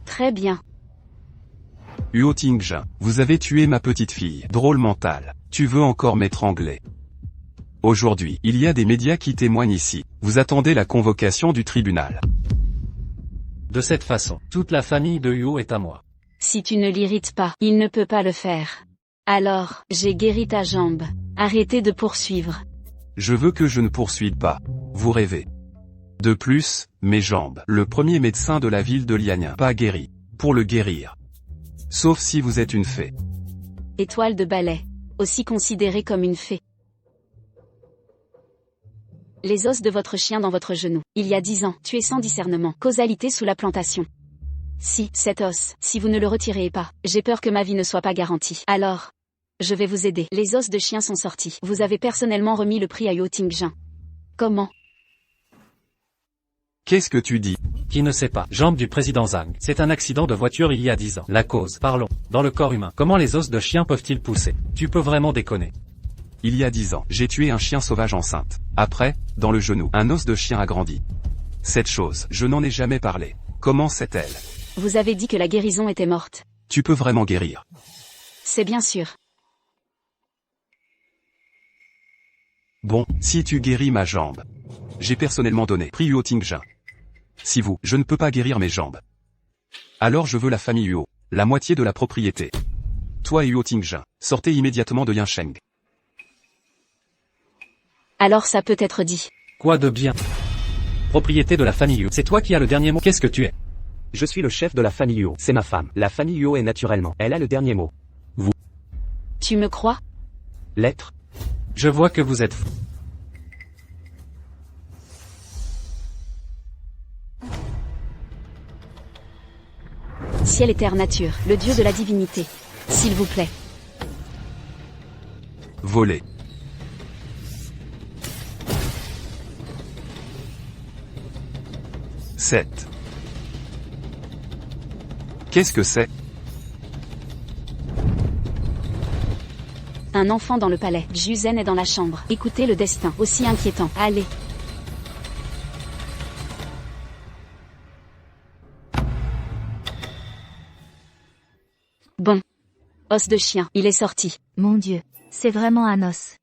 Très bien. Huo Tingjin, vous avez tué ma petite fille. Drôle mental. Tu veux encore m'étrangler? Aujourd'hui, il y a des médias qui témoignent ici. Vous attendez la convocation du tribunal. De cette façon, toute la famille de Huo est à moi. Si tu ne l'irrites pas, il ne peut pas le faire. Alors, j'ai guéri ta jambe. Arrêtez de poursuivre. Je veux que je ne poursuive pas. Vous rêvez. De plus, mes jambes. Le premier médecin de la ville de Lianin. Pas guéri. Pour le guérir. Sauf si vous êtes une fée. Étoile de balai. Aussi considérée comme une fée. Les os de votre chien dans votre genou. Il y a 10 ans, tué sans discernement. Causalité sous la plantation. Si, cet os, si vous ne le retirez pas, j'ai peur que ma vie ne soit pas garantie. Alors, je vais vous aider. Les os de chien sont sortis. Vous avez personnellement remis le prix à Huo Tingjin. Comment? Qu'est-ce que tu dis? Qui ne sait pas? Jambe du président Zhang. C'est un accident de voiture il y a 10 ans. La cause. Parlons. Dans le corps humain. Comment les os de chien peuvent-ils pousser? Tu peux vraiment déconner. Il y a 10 ans, j'ai tué un chien sauvage enceinte. Après, dans le genou, un os de chien a grandi. Cette chose, je n'en ai jamais parlé. Comment sait-elle? Vous avez dit que la guérison était morte. Tu peux vraiment guérir. C'est bien sûr. Bon, si tu guéris ma jambe. J'ai personnellement donné prix Huo Tingjin. Si vous, je ne peux pas guérir mes jambes. Alors je veux la famille Huo, la moitié de la propriété. Toi et Huo Tingjin, sortez immédiatement de Yansheng. Alors ça peut être dit. Quoi de bien? Propriété de la famille Huo. C'est toi qui as le dernier mot. Qu'est-ce que tu es? Je suis le chef de la famille Huo. C'est ma femme. La famille Huo est naturellement. Elle a le dernier mot. Tu me crois? L'être. Je vois que vous êtes fou. Ciel et terre nature, le dieu de la divinité. S'il vous plaît. Voler. Sept. Qu'est-ce que c'est? Un enfant dans le palais. Juzen est dans la chambre. Écoutez le destin, aussi inquiétant. Allez. Bon. Os de chien, il est sorti. Mon Dieu, c'est vraiment un os.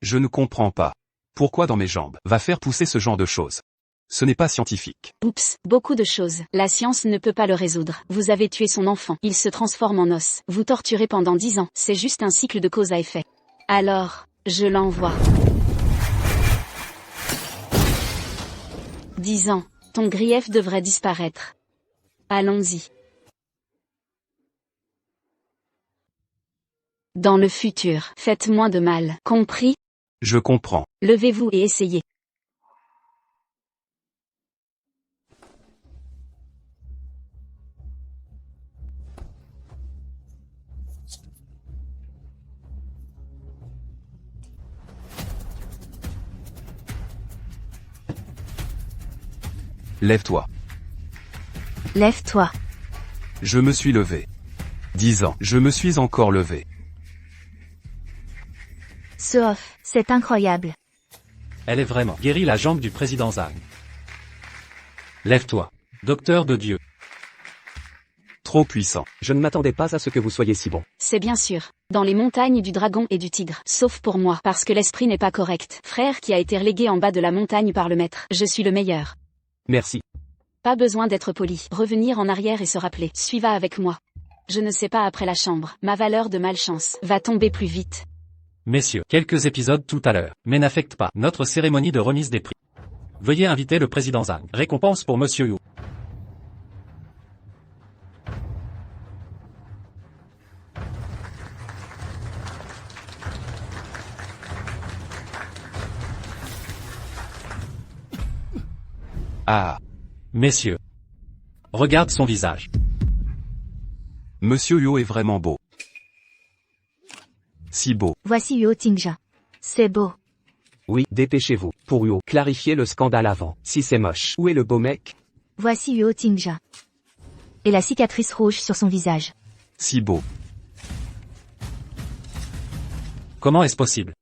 Je ne comprends pas. Pourquoi dans mes jambes va faire pousser ce genre de choses? Ce n'est pas scientifique. Oups, beaucoup de choses. La science ne peut pas le résoudre. Vous avez tué son enfant. Il se transforme en os. Vous torturez pendant 10 ans. C'est juste un cycle de cause à effet. Alors, je l'envoie. 10 ans. Ton grief devrait disparaître. Allons-y. Dans le futur, faites moins de mal. Compris? Je comprends. Levez-vous et essayez. Lève-toi. Lève-toi. Je me suis levé. 10 ans. Je me suis encore levé. Ce off, c'est incroyable. Elle est vraiment guéri la jambe du président Zhang. Lève-toi. Docteur de Dieu. Trop puissant. Je ne m'attendais pas à ce que vous soyez si bon. C'est bien sûr. Dans les montagnes du dragon et du tigre. Sauf pour moi, parce que l'esprit n'est pas correct. Frère qui a été relégué en bas de la montagne par le maître. Je suis le meilleur. Merci. Pas besoin d'être poli. Revenir en arrière et se rappeler. Suivez avec moi. Je ne sais pas après la chambre. Ma valeur de malchance va tomber plus vite. Messieurs, quelques épisodes tout à l'heure, mais n'affectent pas notre cérémonie de remise des prix. Veuillez inviter le président Zhang. Récompense pour Monsieur Yu. Ah. Messieurs. Regarde son visage. Monsieur Yo est vraiment beau. Si beau. Voici Yo Tingja. C'est beau. Oui, dépêchez-vous. Pour Yo, clarifiez le scandale avant. Si c'est moche. Où est le beau mec? Voici Yo Tingja. Et la cicatrice rouge sur son visage. Si beau. Comment est-ce possible?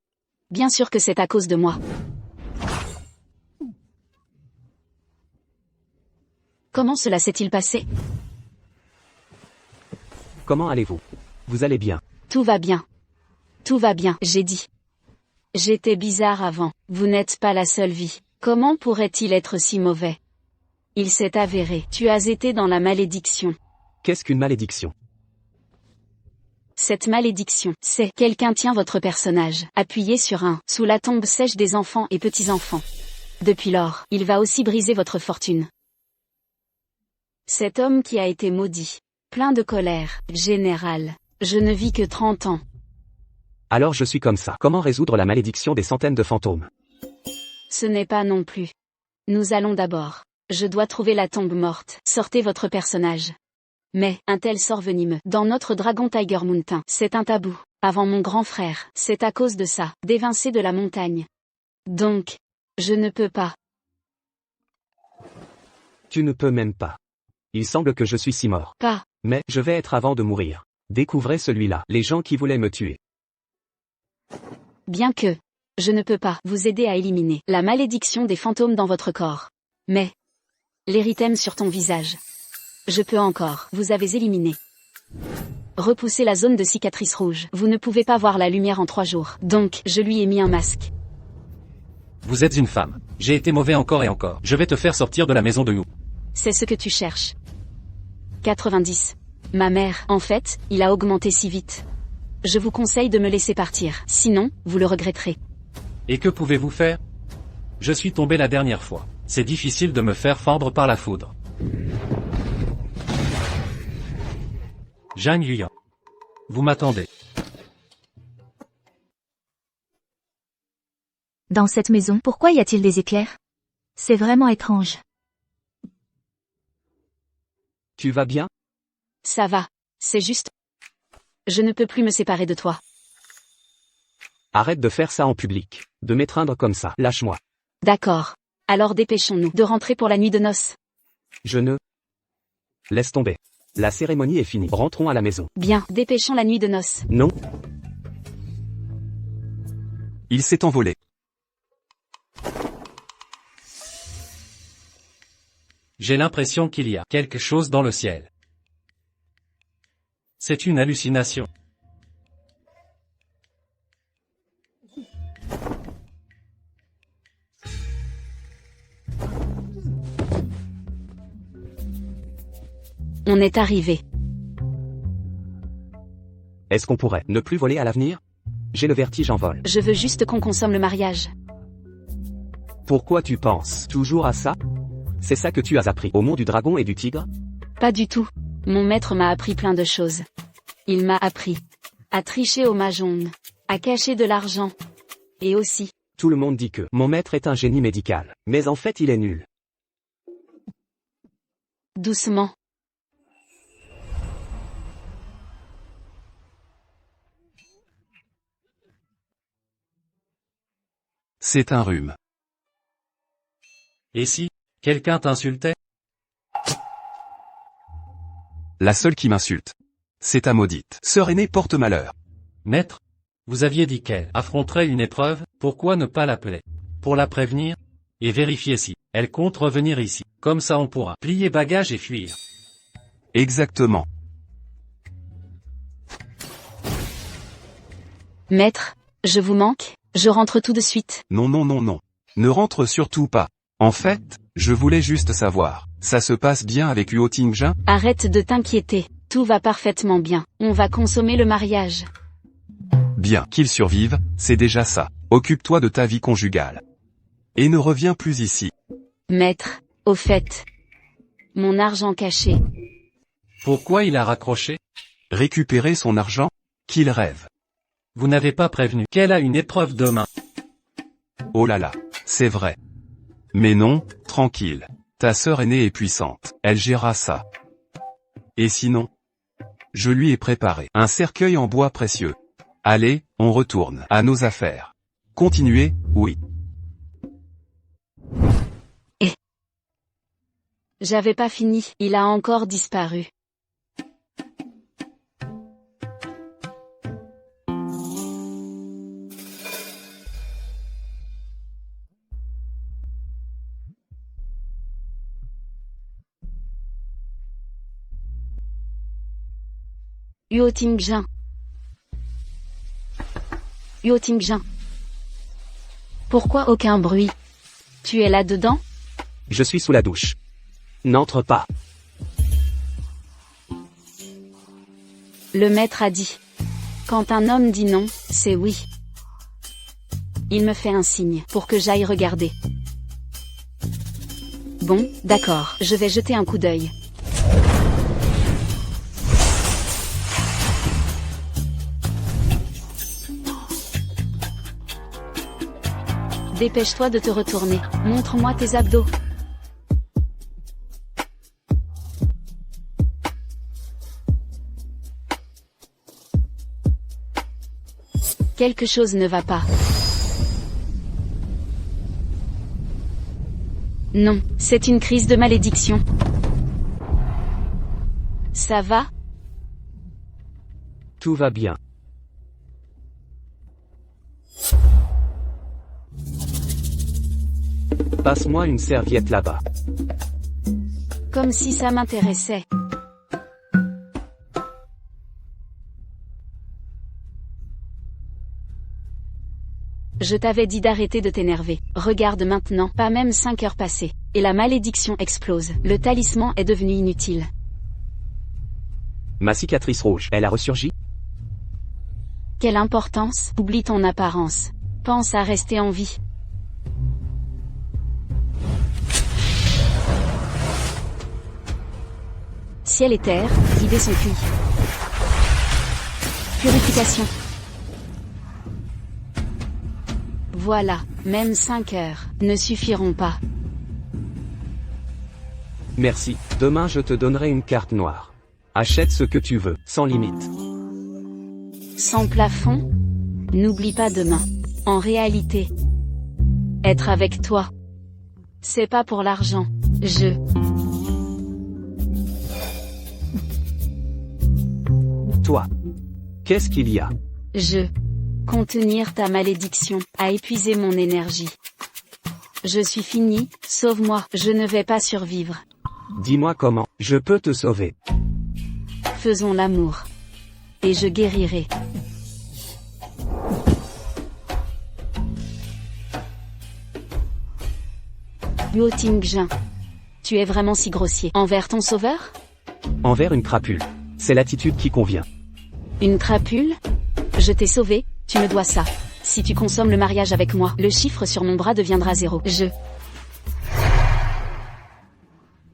Bien sûr que c'est à cause de moi. Comment cela s'est-il passé? Comment allez-vous? Vous allez bien? Tout va bien. Tout va bien, j'ai dit. J'étais bizarre avant. Vous n'êtes pas la seule vie. Comment pourrait-il être si mauvais? Il s'est avéré. Tu as été dans la malédiction. Qu'est-ce qu'une malédiction? Cette malédiction, c'est quelqu'un tient votre personnage, appuyé sur un, sous la tombe sèche des enfants et petits-enfants. Depuis lors, il va aussi briser votre fortune. Cet homme qui a été maudit. Plein de colère, général. Je ne vis que 30 ans. Alors je suis comme ça. Comment résoudre la malédiction des centaines de fantômes? Ce n'est pas non plus. Nous allons d'abord. Je dois trouver la tombe morte. Sortez votre personnage. Mais, un tel sort venimeux. Dans notre Dragon Tiger Mountain, c'est un tabou. Avant mon grand frère, c'est à cause de ça, d'évincer de la montagne. Donc, je ne peux pas. Tu ne peux même pas. Il semble que je suis si mort. Pas. Mais, je vais être avant de mourir. Découvrez celui-là. Les gens qui voulaient me tuer. Bien que, je ne peux pas vous aider à éliminer la malédiction des fantômes dans votre corps. Mais, l'érythème sur ton visage. Je peux encore. Vous avez éliminé. Repoussez la zone de cicatrice rouge. Vous ne pouvez pas voir la lumière en 3 jours. Donc, je lui ai mis un masque. Vous êtes une femme. J'ai été mauvais encore et encore. Je vais te faire sortir de la maison de Yu. C'est ce que tu cherches. 90. Ma mère, en fait, il a augmenté si vite. Je vous conseille de me laisser partir. Sinon, vous le regretterez. Et que pouvez-vous faire? Je suis tombé la dernière fois. C'est difficile de me faire fendre par la foudre. Zhang Yuyan. Vous m'attendez. Dans cette maison, pourquoi y a-t-il des éclairs? C'est vraiment étrange. Tu vas bien? Ça va. C'est juste. Je ne peux plus me séparer de toi. Arrête de faire ça en public. De m'étreindre comme ça. Lâche-moi. D'accord. Alors dépêchons-nous de rentrer pour la nuit de noces. Je ne... Laisse tomber. La cérémonie est finie. Rentrons à la maison. Bien, dépêchons la nuit de noces. Non. Il s'est envolé. J'ai l'impression qu'il y a quelque chose dans le ciel. C'est une hallucination. on est arrivé. Est-ce qu'on pourrait ne plus voler à l'avenir? J'ai le vertige en vol. Je veux juste qu'on consomme le mariage. Pourquoi tu penses toujours à ça? C'est ça que tu as appris au monde du dragon et du tigre? Pas du tout. Mon maître m'a appris plein de choses. Il m'a appris à tricher au mahjong, à cacher de l'argent. Et aussi, Tout le monde dit que mon maître est un génie médical, mais en fait il est nul. doucement. C'est un rhume. Et si quelqu'un t'insultait? La seule qui m'insulte. C'est ta maudite sœur aînée porte malheur. Maître, vous aviez dit qu'elle affronterait une épreuve, pourquoi ne pas l'appeler? Pour la prévenir? Et vérifier si elle compte revenir ici. Comme ça on pourra plier bagages et fuir. Exactement. Maître, je vous manque, je rentre tout de suite. Non non non non. Ne rentre surtout pas. En fait, je voulais juste savoir, ça se passe bien avec Luo Tingjin? Arrête de t'inquiéter, tout va parfaitement bien, on va consommer le mariage. Bien qu'il survive, c'est déjà ça. Occupe-toi de ta vie conjugale. Et ne reviens plus ici. Maître, au fait. Mon argent caché. Pourquoi il a raccroché? Récupérer son argent? Qu'il rêve. Vous n'avez pas prévenu qu'elle a une épreuve demain. Oh là là, c'est vrai. Mais non, tranquille. Ta sœur aînée est puissante, elle gérera ça. Et sinon? Je lui ai préparé un cercueil en bois précieux. Allez, on retourne à nos affaires. Continuez, oui. J'avais pas fini, il a encore disparu. Luo Tingjin. Luo Tingjin. Pourquoi aucun bruit? Tu es là-dedans? Je suis sous la douche. N'entre pas. Le maître a dit. Quand un homme dit non, c'est oui. Il me fait un signe pour que j'aille regarder. Bon, d'accord, je vais jeter un coup d'œil. Dépêche-toi de te retourner, montre-moi tes abdos. Quelque chose ne va pas. Non, c'est une crise de malédiction. Ça va? Tout va bien. Passe-moi une serviette là-bas. Comme si ça m'intéressait. Je t'avais dit d'arrêter de t'énerver. Regarde maintenant, pas même 5 heures passées. Et la malédiction explose. Le talisman est devenu inutile. Ma cicatrice rouge, elle a ressurgi? Quelle importance? Oublie ton apparence. Pense à rester en vie. Ciel et terre, idées sont cuits. Purification. Voilà, même 5 heures ne suffiront pas. Merci, demain je te donnerai une carte noire. Achète ce que tu veux, sans limite. Sans plafond? N'oublie pas demain. En réalité, être avec toi, c'est pas pour l'argent. Toi. Qu'est-ce qu'il y a? Contenir ta malédiction a épuisé mon énergie. Je suis fini, sauve-moi, je ne vais pas survivre. Dis-moi comment, je peux te sauver. Faisons l'amour. Et je guérirai. Luo Tingjin. Tu es vraiment si grossier envers ton sauveur? envers une crapule. C'est l'attitude qui convient. Une crapule? Je t'ai sauvé, tu me dois ça. Si tu consommes le mariage avec moi, le chiffre sur mon bras deviendra 0.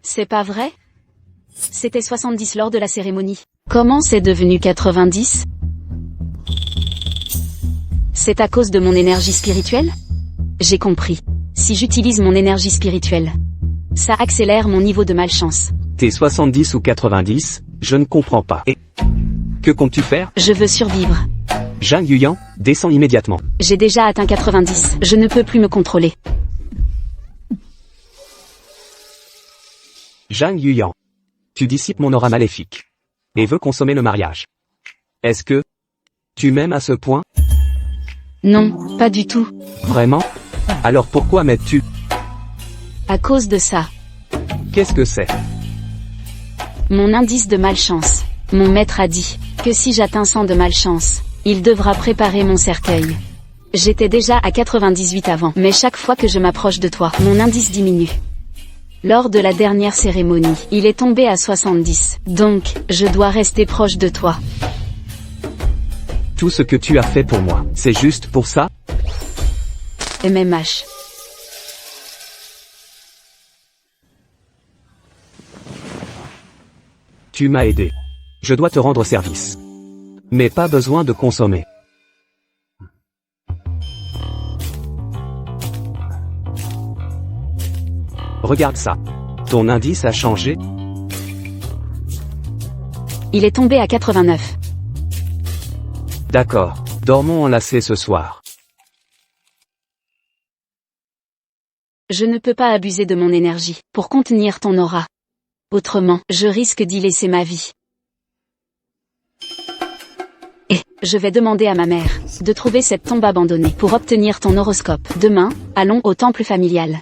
C'est pas vrai? C'était 70 lors de la cérémonie. Comment c'est devenu 90? C'est à cause de mon énergie spirituelle? J'ai compris. Si j'utilise mon énergie spirituelle, ça accélère mon niveau de malchance. T'es 70 ou 90, je ne comprends pas. Et que comptes-tu faire? Je veux survivre. Zhang Yuyan, descends immédiatement. J'ai déjà atteint 90. Je ne peux plus me contrôler. Zhang Yuyan, tu dissipes mon aura maléfique. Et veux consommer le mariage. Est-ce que tu m'aimes à ce point? Non, pas du tout. Vraiment? Alors pourquoi m'aides-tu? À cause de ça. Qu'est-ce que c'est? Mon indice de malchance. Mon maître a dit que si j'atteins 100 de malchance, il devra préparer mon cercueil. J'étais déjà à 98 avant, mais chaque fois que je m'approche de toi, mon indice diminue. Lors de la dernière cérémonie, il est tombé à 70. Donc, je dois rester proche de toi. Tout ce que tu as fait pour moi, c'est juste pour ça? MMH. Tu m'as aidé. Je dois te rendre service. Mais pas besoin de consommer. Regarde ça. Ton indice a changé? Il est tombé à 89. D'accord. Dormons enlacés ce soir. Je ne peux pas abuser de mon énergie pour contenir ton aura. Autrement, je risque d'y laisser ma vie. Et je vais demander à ma mère de trouver cette tombe abandonnée pour obtenir ton horoscope. Demain, allons au temple familial.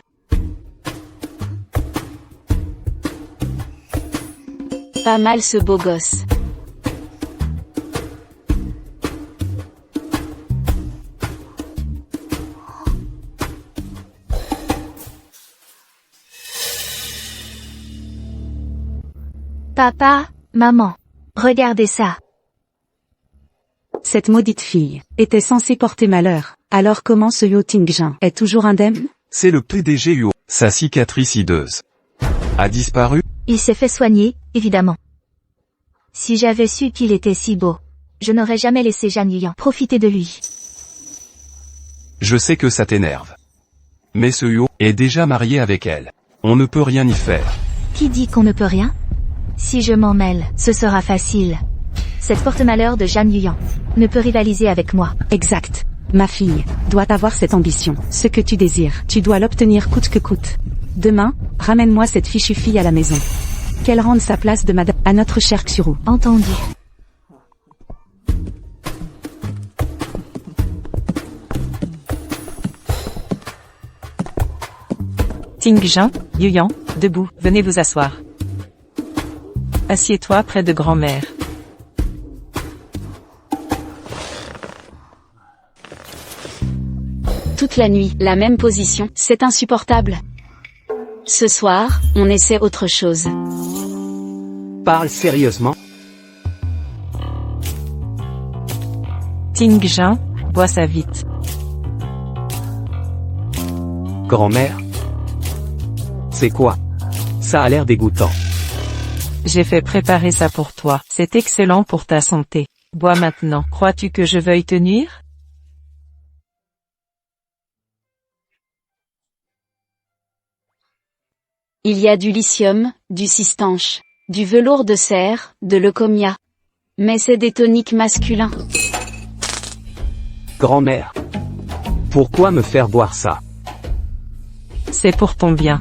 Pas mal ce beau gosse. Papa, maman, regardez ça. Cette maudite fille était censée porter malheur. Alors comment ce Yo Tingjin est toujours indemne? C'est le PDG Huo. Sa cicatrice hideuse a disparu? Il s'est fait soigner, évidemment. Si j'avais su qu'il était si beau, je n'aurais jamais laissé Zhang Yuyan profiter de lui. Je sais que ça t'énerve. Mais ce Huo est déjà marié avec elle. On ne peut rien y faire. Qui dit qu'on ne peut rien? Si je m'en mêle, ce sera facile. Cette porte-malheur de Zhang Yuyan ne peut rivaliser avec moi. Exact. Ma fille doit avoir cette ambition. Ce que tu désires, tu dois l'obtenir coûte que coûte. Demain, ramène-moi cette fichue fille à la maison. Qu'elle rende sa place de madame à notre cher Xuru. Entendu. Tingjin, Yuyan, debout, venez vous asseoir. Assieds-toi près de grand-mère. Toute la nuit, la même position, c'est insupportable. Ce soir, on essaie autre chose. Parle sérieusement. Tingjin, bois ça vite. Grand-mère? C'est quoi? Ça a l'air dégoûtant. J'ai fait préparer ça pour toi. C'est excellent pour ta santé. Bois maintenant. Crois-tu que je veuille te nuire? Il y a du lithium, du cistanche, du velours de cerf, de leucomia. Mais c'est des toniques masculins. Grand-mère. Pourquoi me faire boire ça? C'est pour ton bien.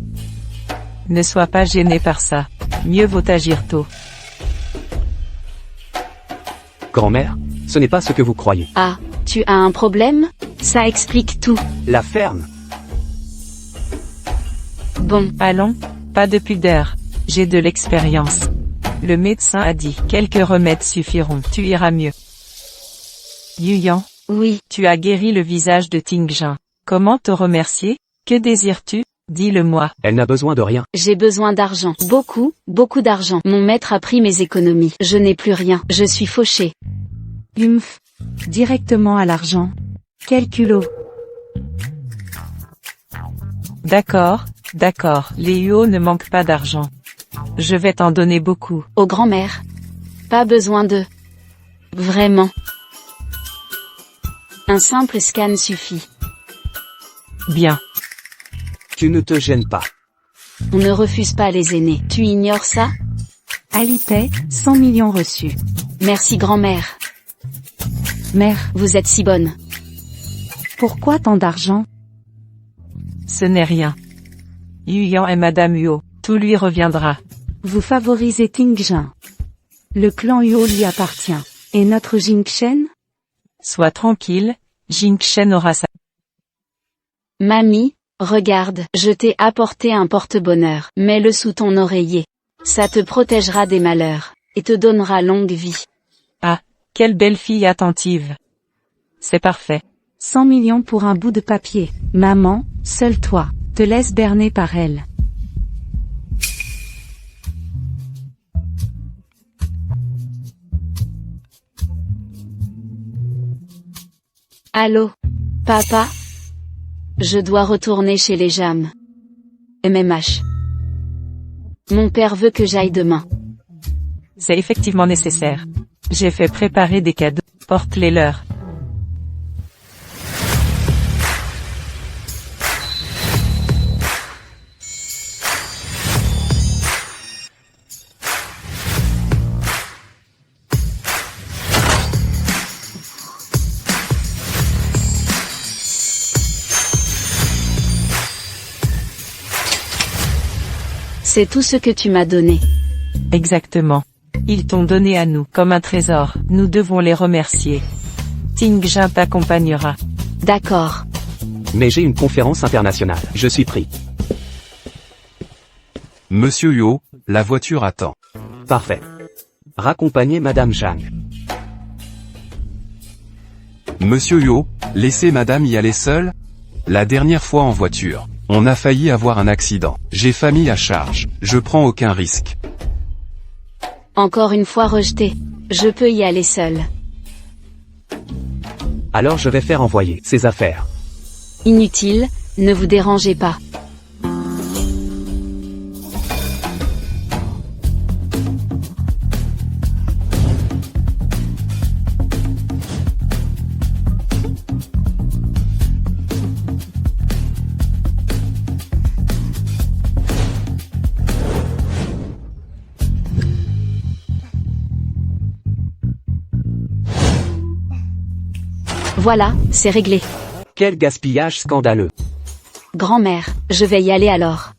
Ne sois pas gêné par ça. Mieux vaut agir tôt. Grand-mère, ce n'est pas ce que vous croyez. Ah, tu as un problème? Ça explique tout. La ferme. Bon, Allons, pas de pudeur. J'ai de l'expérience. Le médecin a dit, quelques remèdes suffiront, tu iras mieux. Yuyan, oui, tu as guéri le visage de Tingjin. Comment te remercier? Que désires-tu? Dis-le-moi. Elle n'a besoin de rien. J'ai besoin d'argent. Beaucoup, beaucoup d'argent. Mon maître a pris mes économies. Je n'ai plus rien. Je suis fauché. Humph. Directement à l'argent. Quel culot. D'accord, d'accord. Les Huo ne manquent pas d'argent. Je vais t'en donner beaucoup. Aux grand-mères. Pas besoin de... Vraiment. Un simple scan suffit. Bien. Tu ne te gênes pas. On ne refuse pas les aînés. Tu ignores ça? Alipay, 100 millions reçus. Merci grand-mère. Mère, Vous êtes si bonne. pourquoi tant d'argent? Ce n'est rien. Yuyan est Madame Huo. Tout lui reviendra. Vous favorisez Tingjin. Le clan Huo lui appartient. Et notre Jingchen? Sois tranquille, Jingchen aura sa... Mamie, regarde, je t'ai apporté un porte-bonheur. Mets-le sous ton oreiller. Ça te protégera des malheurs. Et te donnera longue vie. Ah, quelle belle fille attentive. C'est parfait. 100 millions pour un bout de papier. Maman, seul toi, te laisse berner par elle. Allô? Papa? Je dois retourner chez les Jam. MMH. Mon père veut que j'aille demain. C'est effectivement nécessaire. J'ai fait préparer des cadeaux. Porte-les leur. C'est tout ce que tu m'as donné. Exactement. Ils t'ont donné à nous comme un trésor. Nous devons les remercier. Tingjin t'accompagnera. D'accord. Mais j'ai une conférence internationale. Je suis pris. Monsieur Huo, la voiture attend. Parfait. Raccompagnez Madame Zhang. Monsieur Huo, laissez madame y aller seule? La dernière fois en voiture, on a failli avoir un accident. J'ai famille à charge, je prends aucun risque. Encore une fois rejeté. Je peux y aller seul. Alors je vais faire envoyer ses affaires. Inutile, ne vous dérangez pas. Voilà, c'est réglé. Quel gaspillage scandaleux. Grand-mère, je vais y aller alors.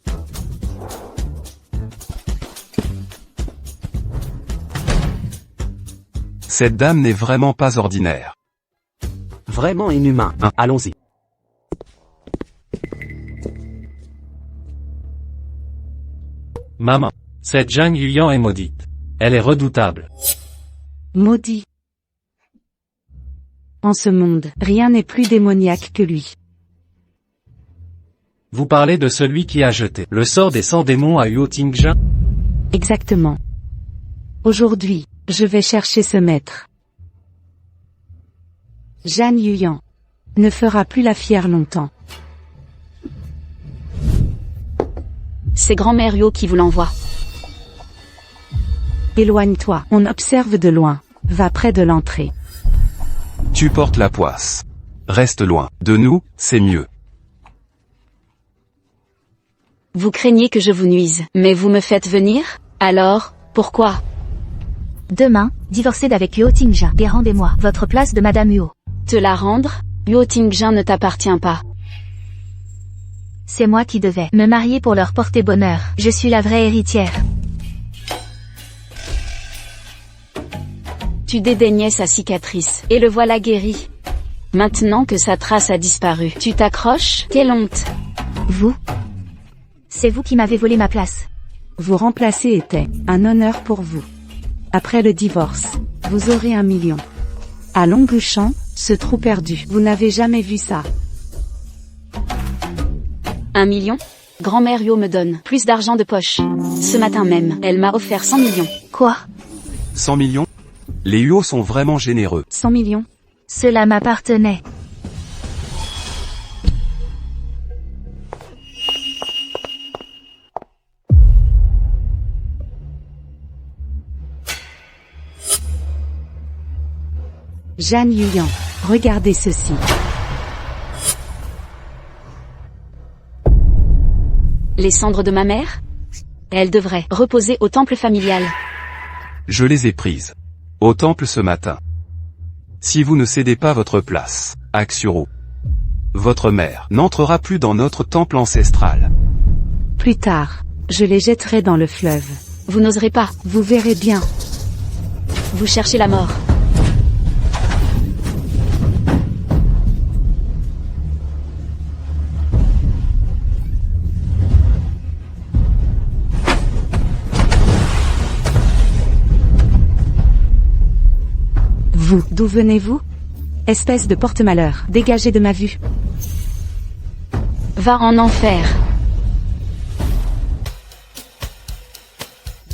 Cette dame n'est vraiment pas ordinaire. Vraiment inhumain. Allons-y. Maman. Cette Zhang Yuyan est maudite. Elle est redoutable. Maudit. En ce monde, rien n'est plus démoniaque que lui. Vous parlez de celui qui a jeté le sort des 100 démons à Huo Tingjin? Exactement. Aujourd'hui, je vais chercher ce maître. Zhang Yuyan ne fera plus la fière longtemps. C'est grand-mère Huo qui vous l'envoie. Éloigne-toi, on observe de loin. Va près de l'entrée. Tu portes la poisse. Reste loin. De nous, c'est mieux. Vous craignez que je vous nuise, mais vous me faites venir? Alors, pourquoi? Demain, divorcez d'avec Huo Tingjin et rendez-moi votre place de Madame Huo. Te la rendre? Huo Tingjin ne t'appartient pas. C'est moi qui devais me marier pour leur porter bonheur. Je suis la vraie héritière. Tu dédaignais sa cicatrice, et le voilà guéri. Maintenant que sa trace a disparu, tu t'accroches? Quelle honte! Vous? C'est vous qui m'avez volé ma place. Vous remplacer était un honneur pour vous. Après le divorce, vous aurez 1 million. À Longchamp, ce trou perdu. Vous n'avez jamais vu ça. 1 million? Grand-mère Yo me donne plus d'argent de poche. Ce matin même, elle m'a offert 100 millions. Quoi? 100 millions? Les Huo sont vraiment généreux. 100 millions. Cela m'appartenait. Jeanne Yuyan. Regardez ceci. Les cendres de ma mère? Elles devraient reposer au temple familial. Je les ai prises. Au temple ce matin. Si vous ne cédez pas votre place, à Xuru, votre mère n'entrera plus dans notre temple ancestral. Plus tard, je les jetterai dans le fleuve. Vous n'oserez pas. Vous verrez bien. Vous cherchez la mort. Vous, d'où venez-vous? Espèce de porte-malheur, dégagez de ma vue. Va en enfer.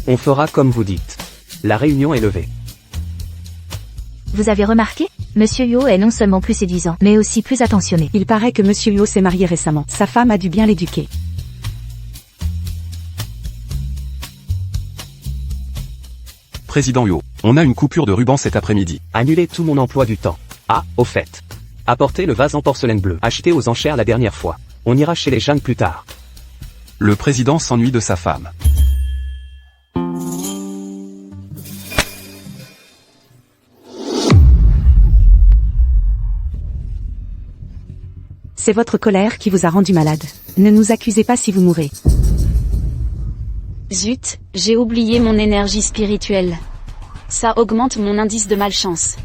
On fera comme vous dites. La réunion est levée. Vous avez remarqué? Monsieur Yo est non seulement plus séduisant, mais aussi plus attentionné. Il paraît que Monsieur Yo s'est marié récemment. Sa femme a dû bien l'éduquer. Président Yo, on a une coupure de ruban cet après-midi. Annulez tout mon emploi du temps. Ah, au fait. Apportez le vase en porcelaine bleue, acheté aux enchères la dernière fois. On ira chez les Jeanne plus tard. Le président s'ennuie de sa femme. C'est votre colère qui vous a rendu malade. Ne nous accusez pas si vous mourrez. Zut, j'ai oublié mon énergie spirituelle. Ça augmente mon indice de malchance.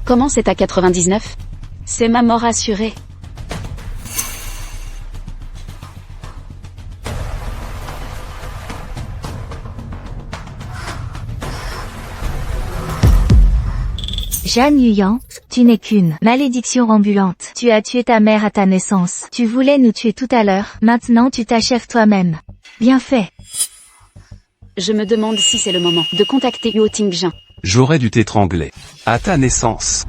Comment c'est à 99? C'est ma mort assurée. Jeanne Yuyan, tu n'es qu'une malédiction ambulante. Tu as tué ta mère à ta naissance. Tu voulais nous tuer tout à l'heure. Maintenant tu t'achèves toi-même. Bien fait. Je me demande si c'est le moment de contacter Yo Tingjin. J'aurais dû t'étrangler. À ta naissance.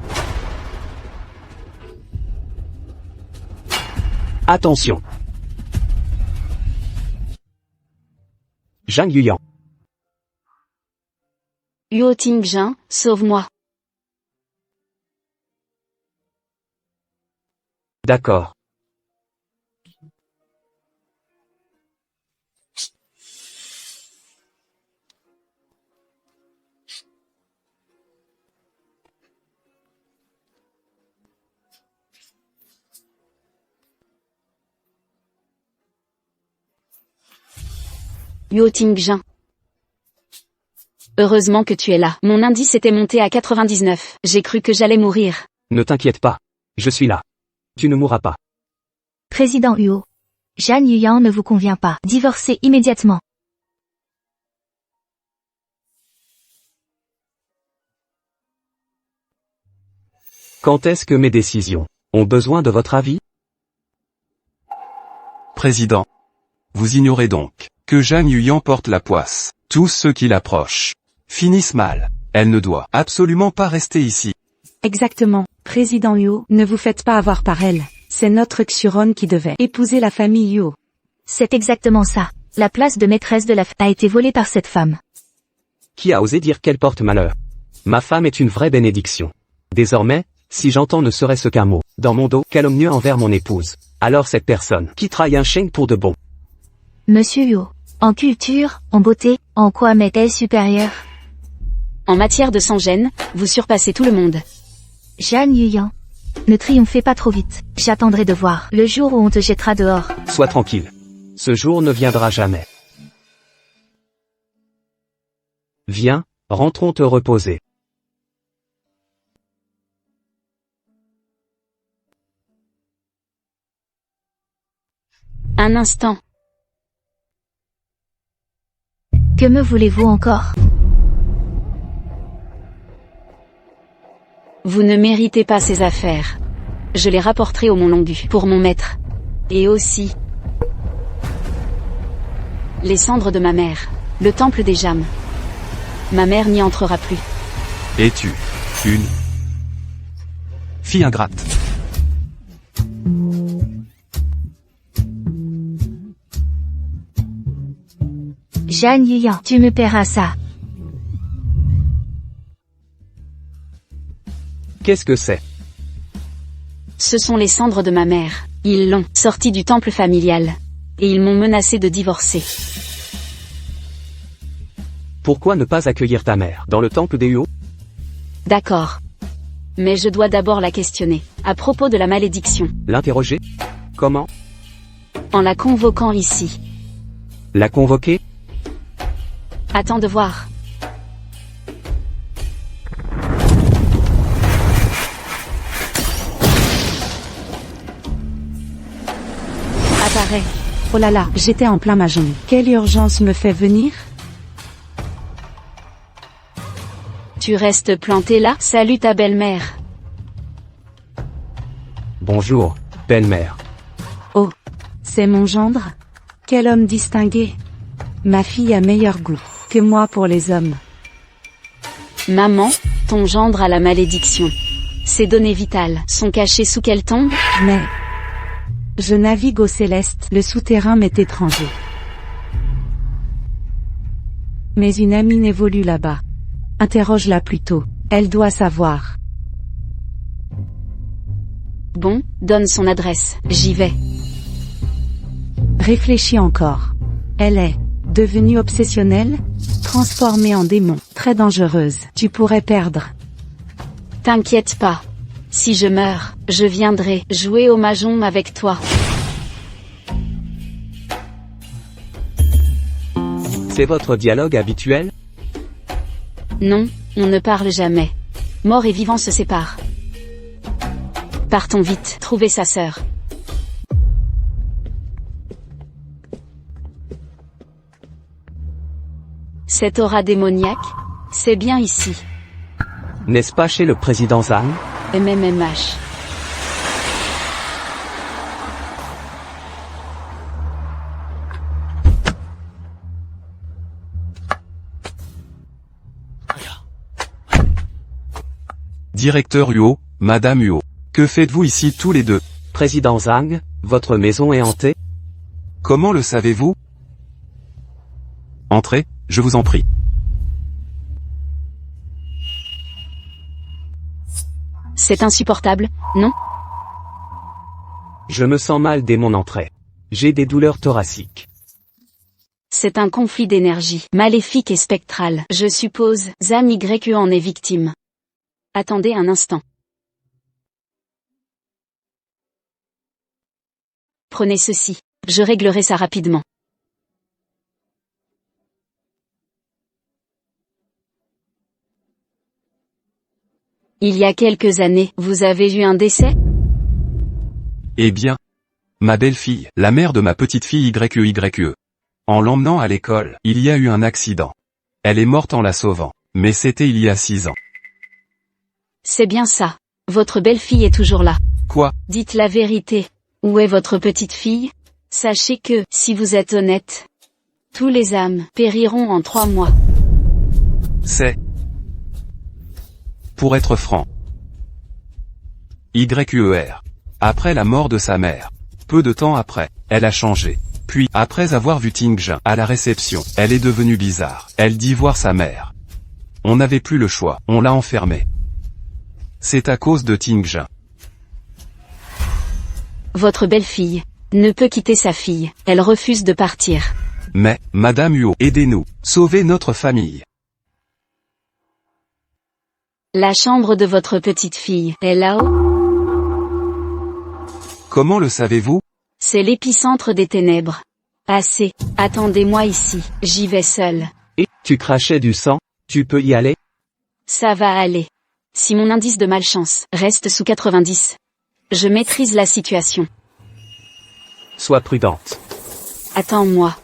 Attention. Zhang Yuyan. Yo Tingjin, sauve-moi. D'accord. Yo Tingjin. Heureusement que tu es là. Mon indice était monté à 99. J'ai cru que j'allais mourir. Ne t'inquiète pas. Je suis là. Tu ne mourras pas. Président Yo. Jeanne Yuyan ne vous convient pas. Divorcez immédiatement. Quand est-ce que mes décisions ont besoin de votre avis? Président. Vous ignorez donc que Zhang Yuyan porte la poisse. Tous ceux qui l'approchent finissent mal. Elle ne doit absolument pas rester ici. Exactement. Président Yo, ne vous faites pas avoir par elle. C'est notre Xuron qui devait épouser la famille Yo. C'est exactement ça. La place de maîtresse de la a été volée par cette femme. Qui a osé dire qu'elle porte malheur? Ma femme est une vraie bénédiction. Désormais, si j'entends ne serait-ce qu'un mot, dans mon dos, calomnieux envers mon épouse, alors cette personne qui trahit un Sheng pour de bon. Monsieur Yo. En culture, en beauté, en quoi m'est-elle supérieure? En matière de sans-gêne, vous surpassez tout le monde. Jeanne Yuyan. Ne triomphez pas trop vite. J'attendrai de voir le jour où on te jettera dehors. Sois tranquille. Ce jour ne viendra jamais. Viens, rentrons te reposer. Un instant. Que me voulez-vous encore? Vous ne méritez pas ces affaires. je les rapporterai au Mont Longu pour mon maître. Et aussi les cendres de ma mère, le temple des Jammes. Ma mère n'y entrera plus. Es-tu une fille ingrate? Jeanne Yuyan, tu me paieras ça. Qu'est-ce que c'est? Ce sont les cendres de ma mère. Ils l'ont sortie du temple familial. Et ils m'ont menacé de divorcer. Pourquoi ne pas accueillir ta mère dans le temple des Huo? D'accord. Mais je dois d'abord la questionner, à propos de la malédiction, L'interroger? Comment? en la convoquant ici. La convoquer? Attends de voir. Apparaît. Oh là là, j'étais en plein Mahjong. Quelle urgence me fait venir? Tu restes planté là? Salut ta belle-mère. Bonjour, belle-mère. Oh, c'est mon gendre? Quel homme distingué. Ma fille a meilleur goût que moi pour les hommes. Maman, ton gendre a la malédiction. Ses données vitales sont cachées sous quelle tombe? Mais je navigue au céleste, le souterrain m'est étranger. Mais une amie évolue là-bas. Interroge-la plutôt, elle doit savoir. Bon, donne son adresse, j'y vais. Réfléchis encore. Elle est devenue obsessionnelle, transformée en démon, très dangereuse. Tu pourrais perdre. T'inquiète pas. Si je meurs, je viendrai jouer au Mahjong avec toi. C'est votre dialogue habituel? Non, on ne parle jamais. Mort et vivant se séparent. Partons vite, trouver sa sœur. Cette aura démoniaque, c'est bien ici. N'est-ce pas chez le président Zhang? MMMH. Directeur Huo, Madame Huo. Que faites-vous ici tous les deux? Président Zhang, votre maison est hantée? Comment le savez-vous? Entrez, je vous en prie. C'est insupportable, non? Je me sens mal dès mon entrée. J'ai des douleurs thoraciques. C'est un conflit d'énergie, maléfique et spectral. Je suppose, Zhang YE en est victime. Attendez un instant. Prenez ceci. Je réglerai ça rapidement. Il y a quelques années, vous avez eu un décès? Eh bien, ma belle-fille, la mère de ma petite-fille YE. En l'emmenant à l'école, il y a eu un accident. Elle est morte en la sauvant. Mais c'était il y a 6 ans. C'est bien ça. Votre belle-fille est toujours là. Quoi? Dites la vérité. Où est votre petite-fille? Sachez que, si vous êtes honnête, tous les âmes périront en 3 mois. C'est... Pour être franc. YER. Après la mort de sa mère. Peu de temps après, elle a changé. Puis, après avoir vu Tingjun à la réception, elle est devenue bizarre. Elle dit voir sa mère. On n'avait plus le choix, on l'a enfermée. C'est à cause de Tingjun. Votre belle-fille ne peut quitter sa fille. Elle refuse de partir. Mais, Madame Huo, aidez-nous. Sauvez notre famille. La chambre de votre petite-fille est là-haut? Comment le savez-vous? C'est l'épicentre des ténèbres. Assez. Attendez-moi ici. J'y vais seul. Et, tu crachais du sang? Tu peux y aller? Ça va aller. Si mon indice de malchance reste sous 90, je maîtrise la situation. Sois prudente. Attends-moi.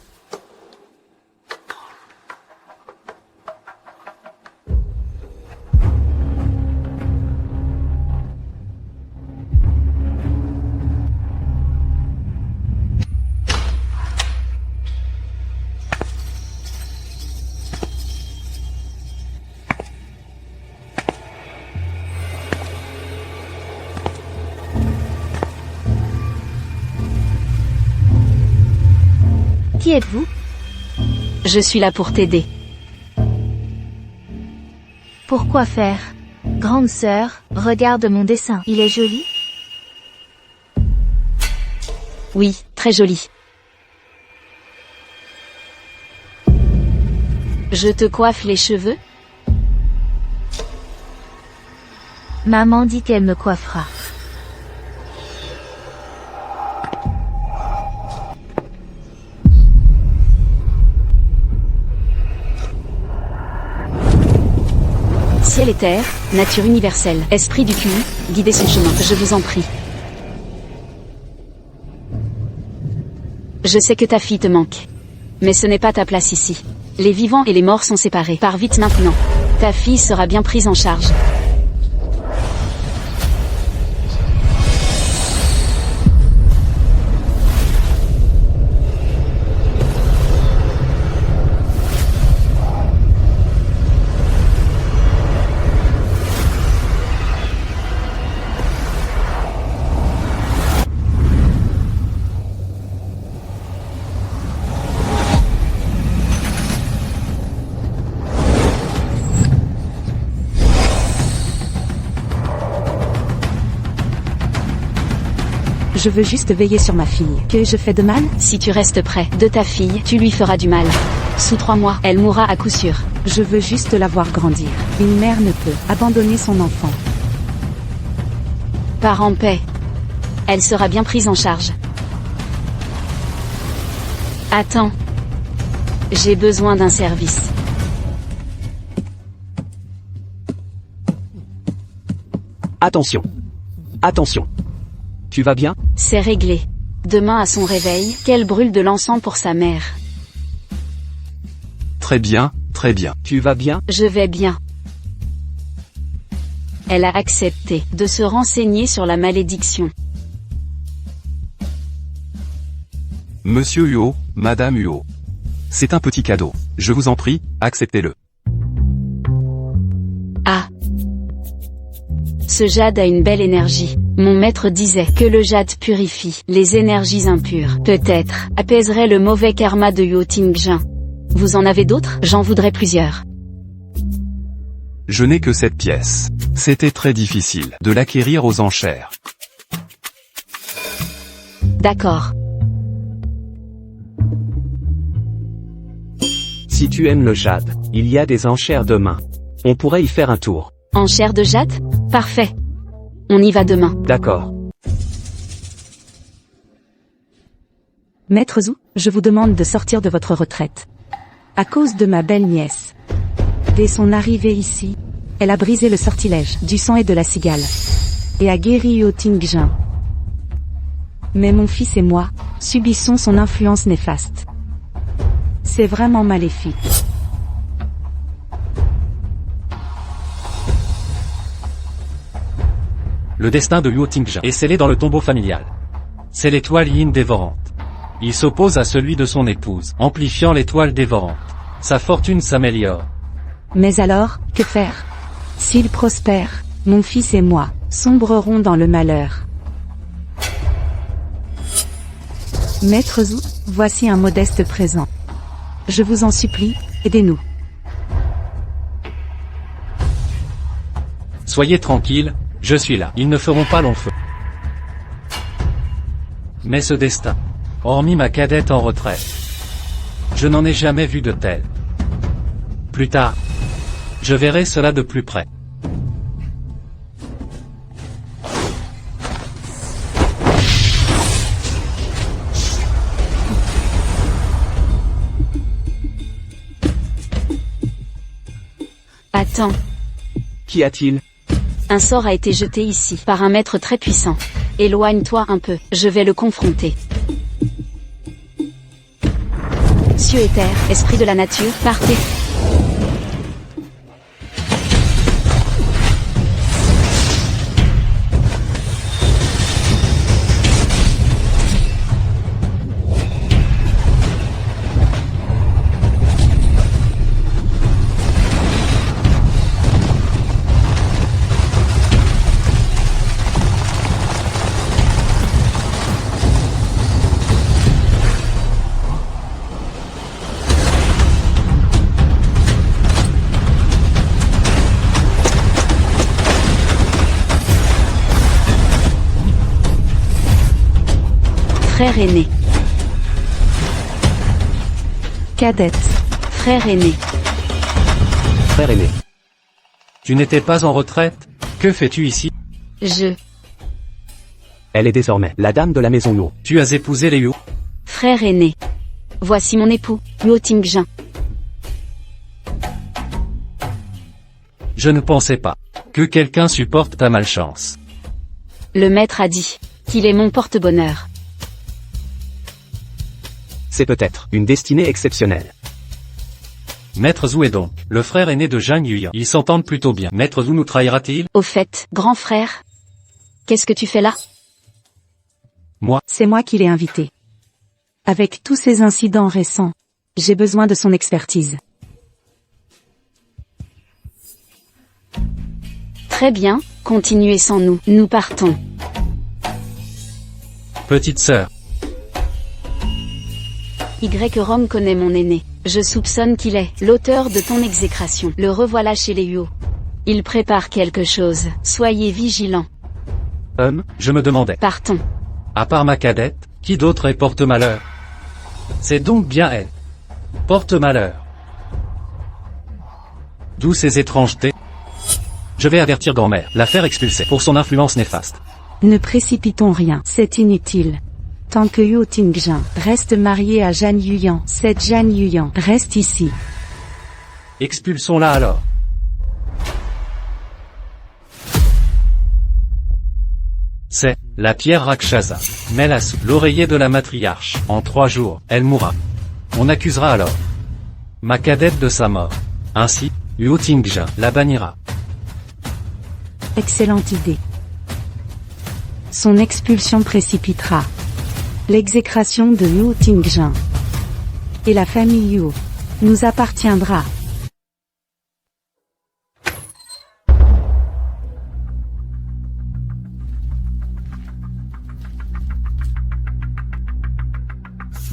Qui êtes-vous? Je suis là pour t'aider. Pourquoi faire? Grande sœur, regarde mon dessin. Il est joli? Oui, très joli. Je te coiffe les cheveux? Maman dit qu'elle me coiffera. Ciel et terre, nature universelle, esprit du QI, guidez son chemin, je vous en prie. Je sais que ta fille te manque. Mais ce n'est pas ta place ici. Les vivants et les morts sont séparés. Pars vite maintenant. Ta fille sera bien prise en charge. Je veux juste veiller sur ma fille. Que je fais de mal? Si tu restes près de ta fille, tu lui feras du mal. Sous 3 mois, elle mourra à coup sûr. Je veux juste la voir grandir. Une mère ne peut abandonner son enfant. Pars en paix. Elle sera bien prise en charge. Attends. J'ai besoin d'un service. Attention. Attention. Tu vas bien? C'est réglé. Demain à son réveil, qu'elle brûle de l'encens pour sa mère. Très bien, très bien. Tu vas bien? Je vais bien. Elle a accepté de se renseigner sur la malédiction. Monsieur Huo, Madame Huo. C'est un petit cadeau. Je vous en prie, acceptez-le. Ah. Ce jade a une belle énergie. Mon maître disait que le jade purifie les énergies impures. Peut-être apaiserait le mauvais karma de Huo Tingjin. Vous en avez d'autres? J'en voudrais plusieurs. Je n'ai que cette pièce. C'était très difficile de l'acquérir aux enchères. D'accord. Si tu aimes le jade, il y a des enchères demain. On pourrait y faire un tour. Enchères de jade? Parfait. On y va demain. D'accord. Maître Zhu, je vous demande de sortir de votre retraite. À cause de ma belle nièce. Dès son arrivée ici, elle a brisé le sortilège du sang et de la cigale. Et a guéri Huo Tingjin. Mais mon fils et moi, subissons son influence néfaste. C'est vraiment maléfique. Le destin de Huo Tingjin est scellé dans le tombeau familial. C'est l'étoile Yin dévorante. Il s'oppose à celui de son épouse, amplifiant l'étoile dévorante. Sa fortune s'améliore. Mais alors, que faire? S'il prospère, mon fils et moi sombrerons dans le malheur. Maître Zhu, voici un modeste présent. Je vous en supplie, aidez-nous. Soyez tranquille, je suis là. Ils ne feront pas long feu. Mais ce destin, hormis ma cadette en retraite, je n'en ai jamais vu de tel. Plus tard, je verrai cela de plus près. Attends. Qu'y a-t-il? Un sort a été jeté ici par un maître très puissant. Éloigne-toi un peu, je vais le confronter. Cieux et terre, esprit de la nature, partez. Frère aîné. Cadette. Frère aîné. Frère aîné. Tu n'étais pas en retraite? Que fais-tu ici? Elle est désormais la dame de la maison Yo. Tu as épousé les Yu? Frère aîné. Voici mon époux, Yo Tingjin. Je ne pensais pas que quelqu'un supporte ta malchance. Le maître a dit qu'il est mon porte-bonheur. C'est peut-être une destinée exceptionnelle. Maître Zhu est donc le frère aîné de Zhang Yuyan. Ils s'entendent plutôt bien. Maître Zhu nous trahira-t-il? Au fait, grand frère, qu'est-ce que tu fais là? C'est moi qui l'ai invité. Avec tous ces incidents récents, j'ai besoin de son expertise. Très bien, continuez sans nous, nous partons. Petite sœur, Y-Rom connaît mon aîné. Je soupçonne qu'il est l'auteur de ton exécration. Le revoilà chez les Yo. Il prépare quelque chose, soyez vigilants. je me demandais, Partons. à part ma cadette, qui d'autre est porte-malheur? C'est donc bien elle. Porte-malheur. D'où ces étrangetés? Je vais avertir grand-mère, la faire expulser pour son influence néfaste. Ne précipitons rien, c'est inutile. Tant que Yo Tingjin reste marié à Zhang Yuyan, cette Zhang Yuyan reste ici. Expulsons-la alors. C'est la pierre Rakshasa. Mets-la sous l'oreiller de la matriarche. En 3 jours, elle mourra. On accusera alors ma cadette de sa mort. Ainsi, Yo Tingjin la bannira. Excellente idée. Son expulsion précipitera l'exécration de Yo Tingjin. Et la famille Yo nous appartiendra.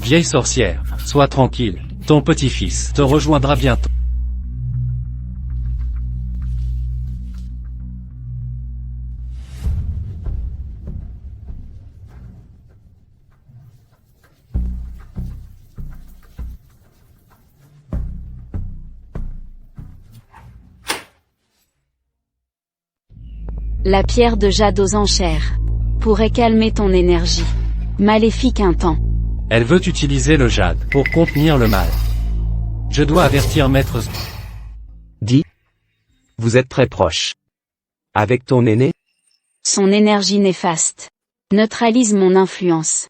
Vieille sorcière, sois tranquille, ton petit-fils te rejoindra bientôt. La pierre de jade aux enchères pourrait calmer ton énergie maléfique un temps. Elle veut utiliser le jade pour contenir le mal. Je dois avertir Maître Zhu. Dis. Vous êtes très proche. Avec ton aîné? Son énergie néfaste neutralise mon influence.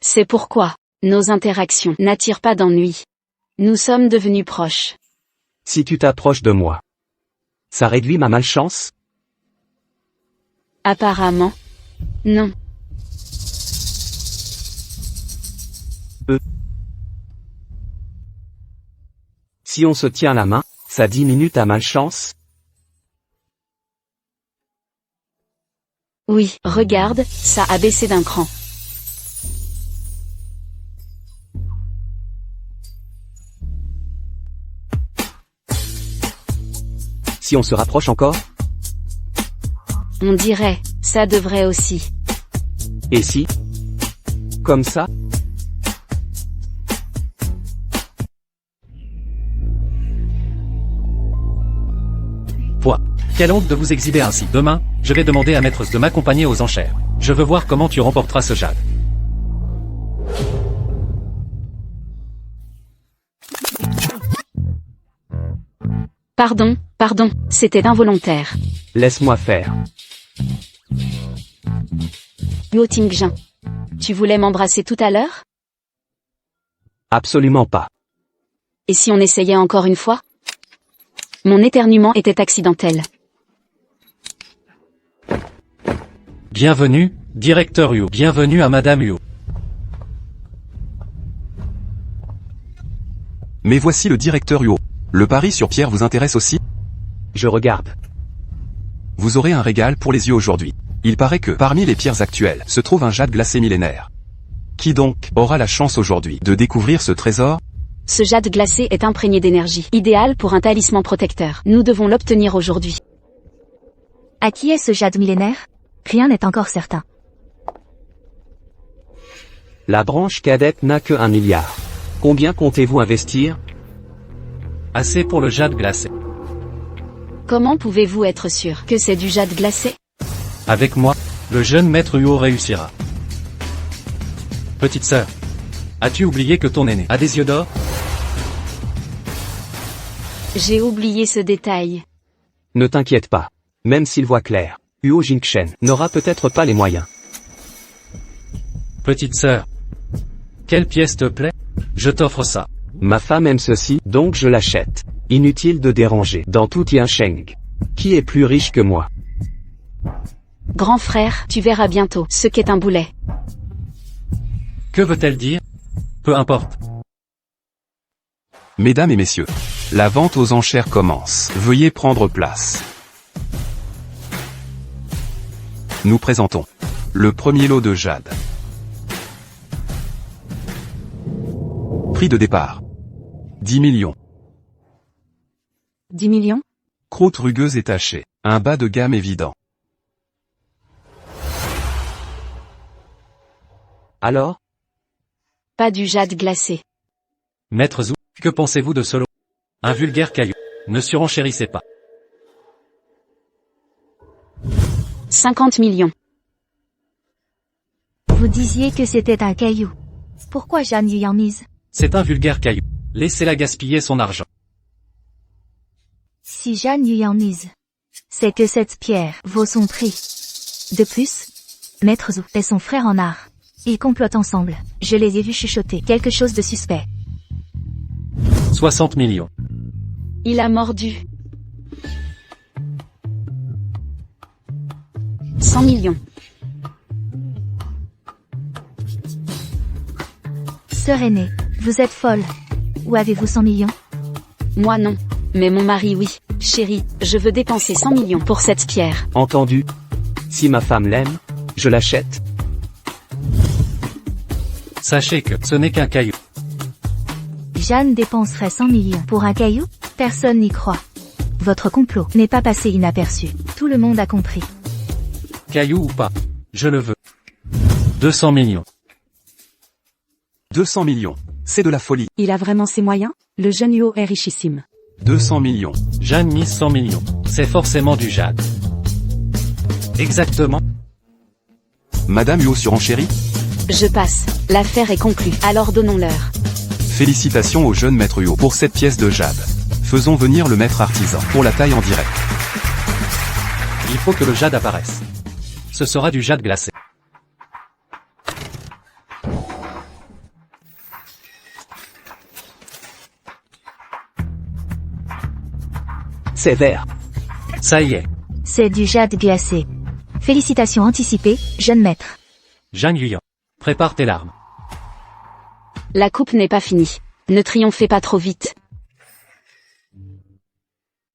C'est pourquoi nos interactions n'attirent pas d'ennui. Nous sommes devenus proches. Si tu t'approches de moi, ça réduit ma malchance? Apparemment, non. Si on se tient la main, ça diminue ta malchance? Oui, regarde, ça a baissé d'un cran. Si on se rapproche encore? On dirait, ça devrait aussi. Et si? Comme ça? Quelle honte de vous exhiber ainsi. Demain, je vais demander à Maître de m'accompagner aux enchères. Je veux voir comment tu remporteras ce jade. Pardon, c'était involontaire. Laisse-moi faire. Yo Tingjin. Tu voulais m'embrasser tout à l'heure? Absolument pas. Et si on essayait encore une fois? Mon éternuement était accidentel. Bienvenue, directeur Yu. Bienvenue à Madame Yu. Mais voici le directeur Yo. Le pari sur pierre vous intéresse aussi? Je regarde. Vous aurez un régal pour les yeux aujourd'hui. Il paraît que, parmi les pierres actuelles, se trouve un jade glacé millénaire. Qui donc aura la chance aujourd'hui de découvrir ce trésor? Ce jade glacé est imprégné d'énergie, idéal pour un talisman protecteur. Nous devons l'obtenir aujourd'hui. À qui est ce jade millénaire? Rien n'est encore certain. La branche cadette n'a que 1 milliard. Combien comptez-vous investir? Assez pour le jade glacé. Comment pouvez-vous être sûr que c'est du jade glacé? Avec moi, le jeune maître Huo réussira. Petite sœur, as-tu oublié que ton aîné a des yeux d'or? J'ai oublié ce détail. Ne t'inquiète pas. Même s'il voit clair, Huo Jingchen n'aura peut-être pas les moyens. Petite sœur, quelle pièce te plaît? Je t'offre ça. Ma femme aime ceci, donc je l'achète. Inutile de déranger dans tout Yansheng. Qui est plus riche que moi? Grand frère, tu verras bientôt ce qu'est un boulet. Que veut-elle dire? Peu importe. Mesdames et messieurs, la vente aux enchères commence. Veuillez prendre place. Nous présentons le premier lot de jade. Prix de départ. 10 millions. 10 millions? Croûte rugueuse et tachée. Un bas de gamme évident. Alors? Pas du jade glacé. Maître Zhou, que pensez-vous de ce lot? Un vulgaire caillou. Ne surenchérissez pas. 50 millions. Vous disiez que c'était un caillou. Pourquoi Jeanne y en mise? C'est un vulgaire caillou. Laissez-la gaspiller son argent. Si Jeanne y en mise, c'est que cette pierre vaut son prix. De plus, Maître Zhou est son frère en art. Ils complotent ensemble. Je les ai vus chuchoter quelque chose de suspect. 60 millions. Il a mordu. 100 millions. Sœur aînée, vous êtes folle. Ou avez-vous 100 millions? Moi non. Mais mon mari oui. Chérie, je veux dépenser 100 millions pour cette pierre. Entendu. Si ma femme l'aime, je l'achète. Sachez que ce n'est qu'un caillou. Jeanne dépenserait 100 millions pour un caillou? Personne n'y croit. Votre complot n'est pas passé inaperçu. Tout le monde a compris. Caillou ou pas, je le veux. 200 millions. 200 millions. C'est de la folie. Il a vraiment ses moyens? Le jeune Huo est richissime. 200 millions. Jeanne mise 100 millions. C'est forcément du jade. Exactement. Madame Huo surenchérit? Je passe. L'affaire est conclue. Alors donnons-leur. Félicitations au jeune maître Huo pour cette pièce de jade. Faisons venir le maître artisan pour la taille en direct. Il faut que le jade apparaisse. Ce sera du jade glacé. C'est vert. Ça y est. C'est du jade glacé. Félicitations anticipées, jeune maître. Jeanne Yuyan. Prépare tes larmes. La coupe n'est pas finie. Ne triomphez pas trop vite.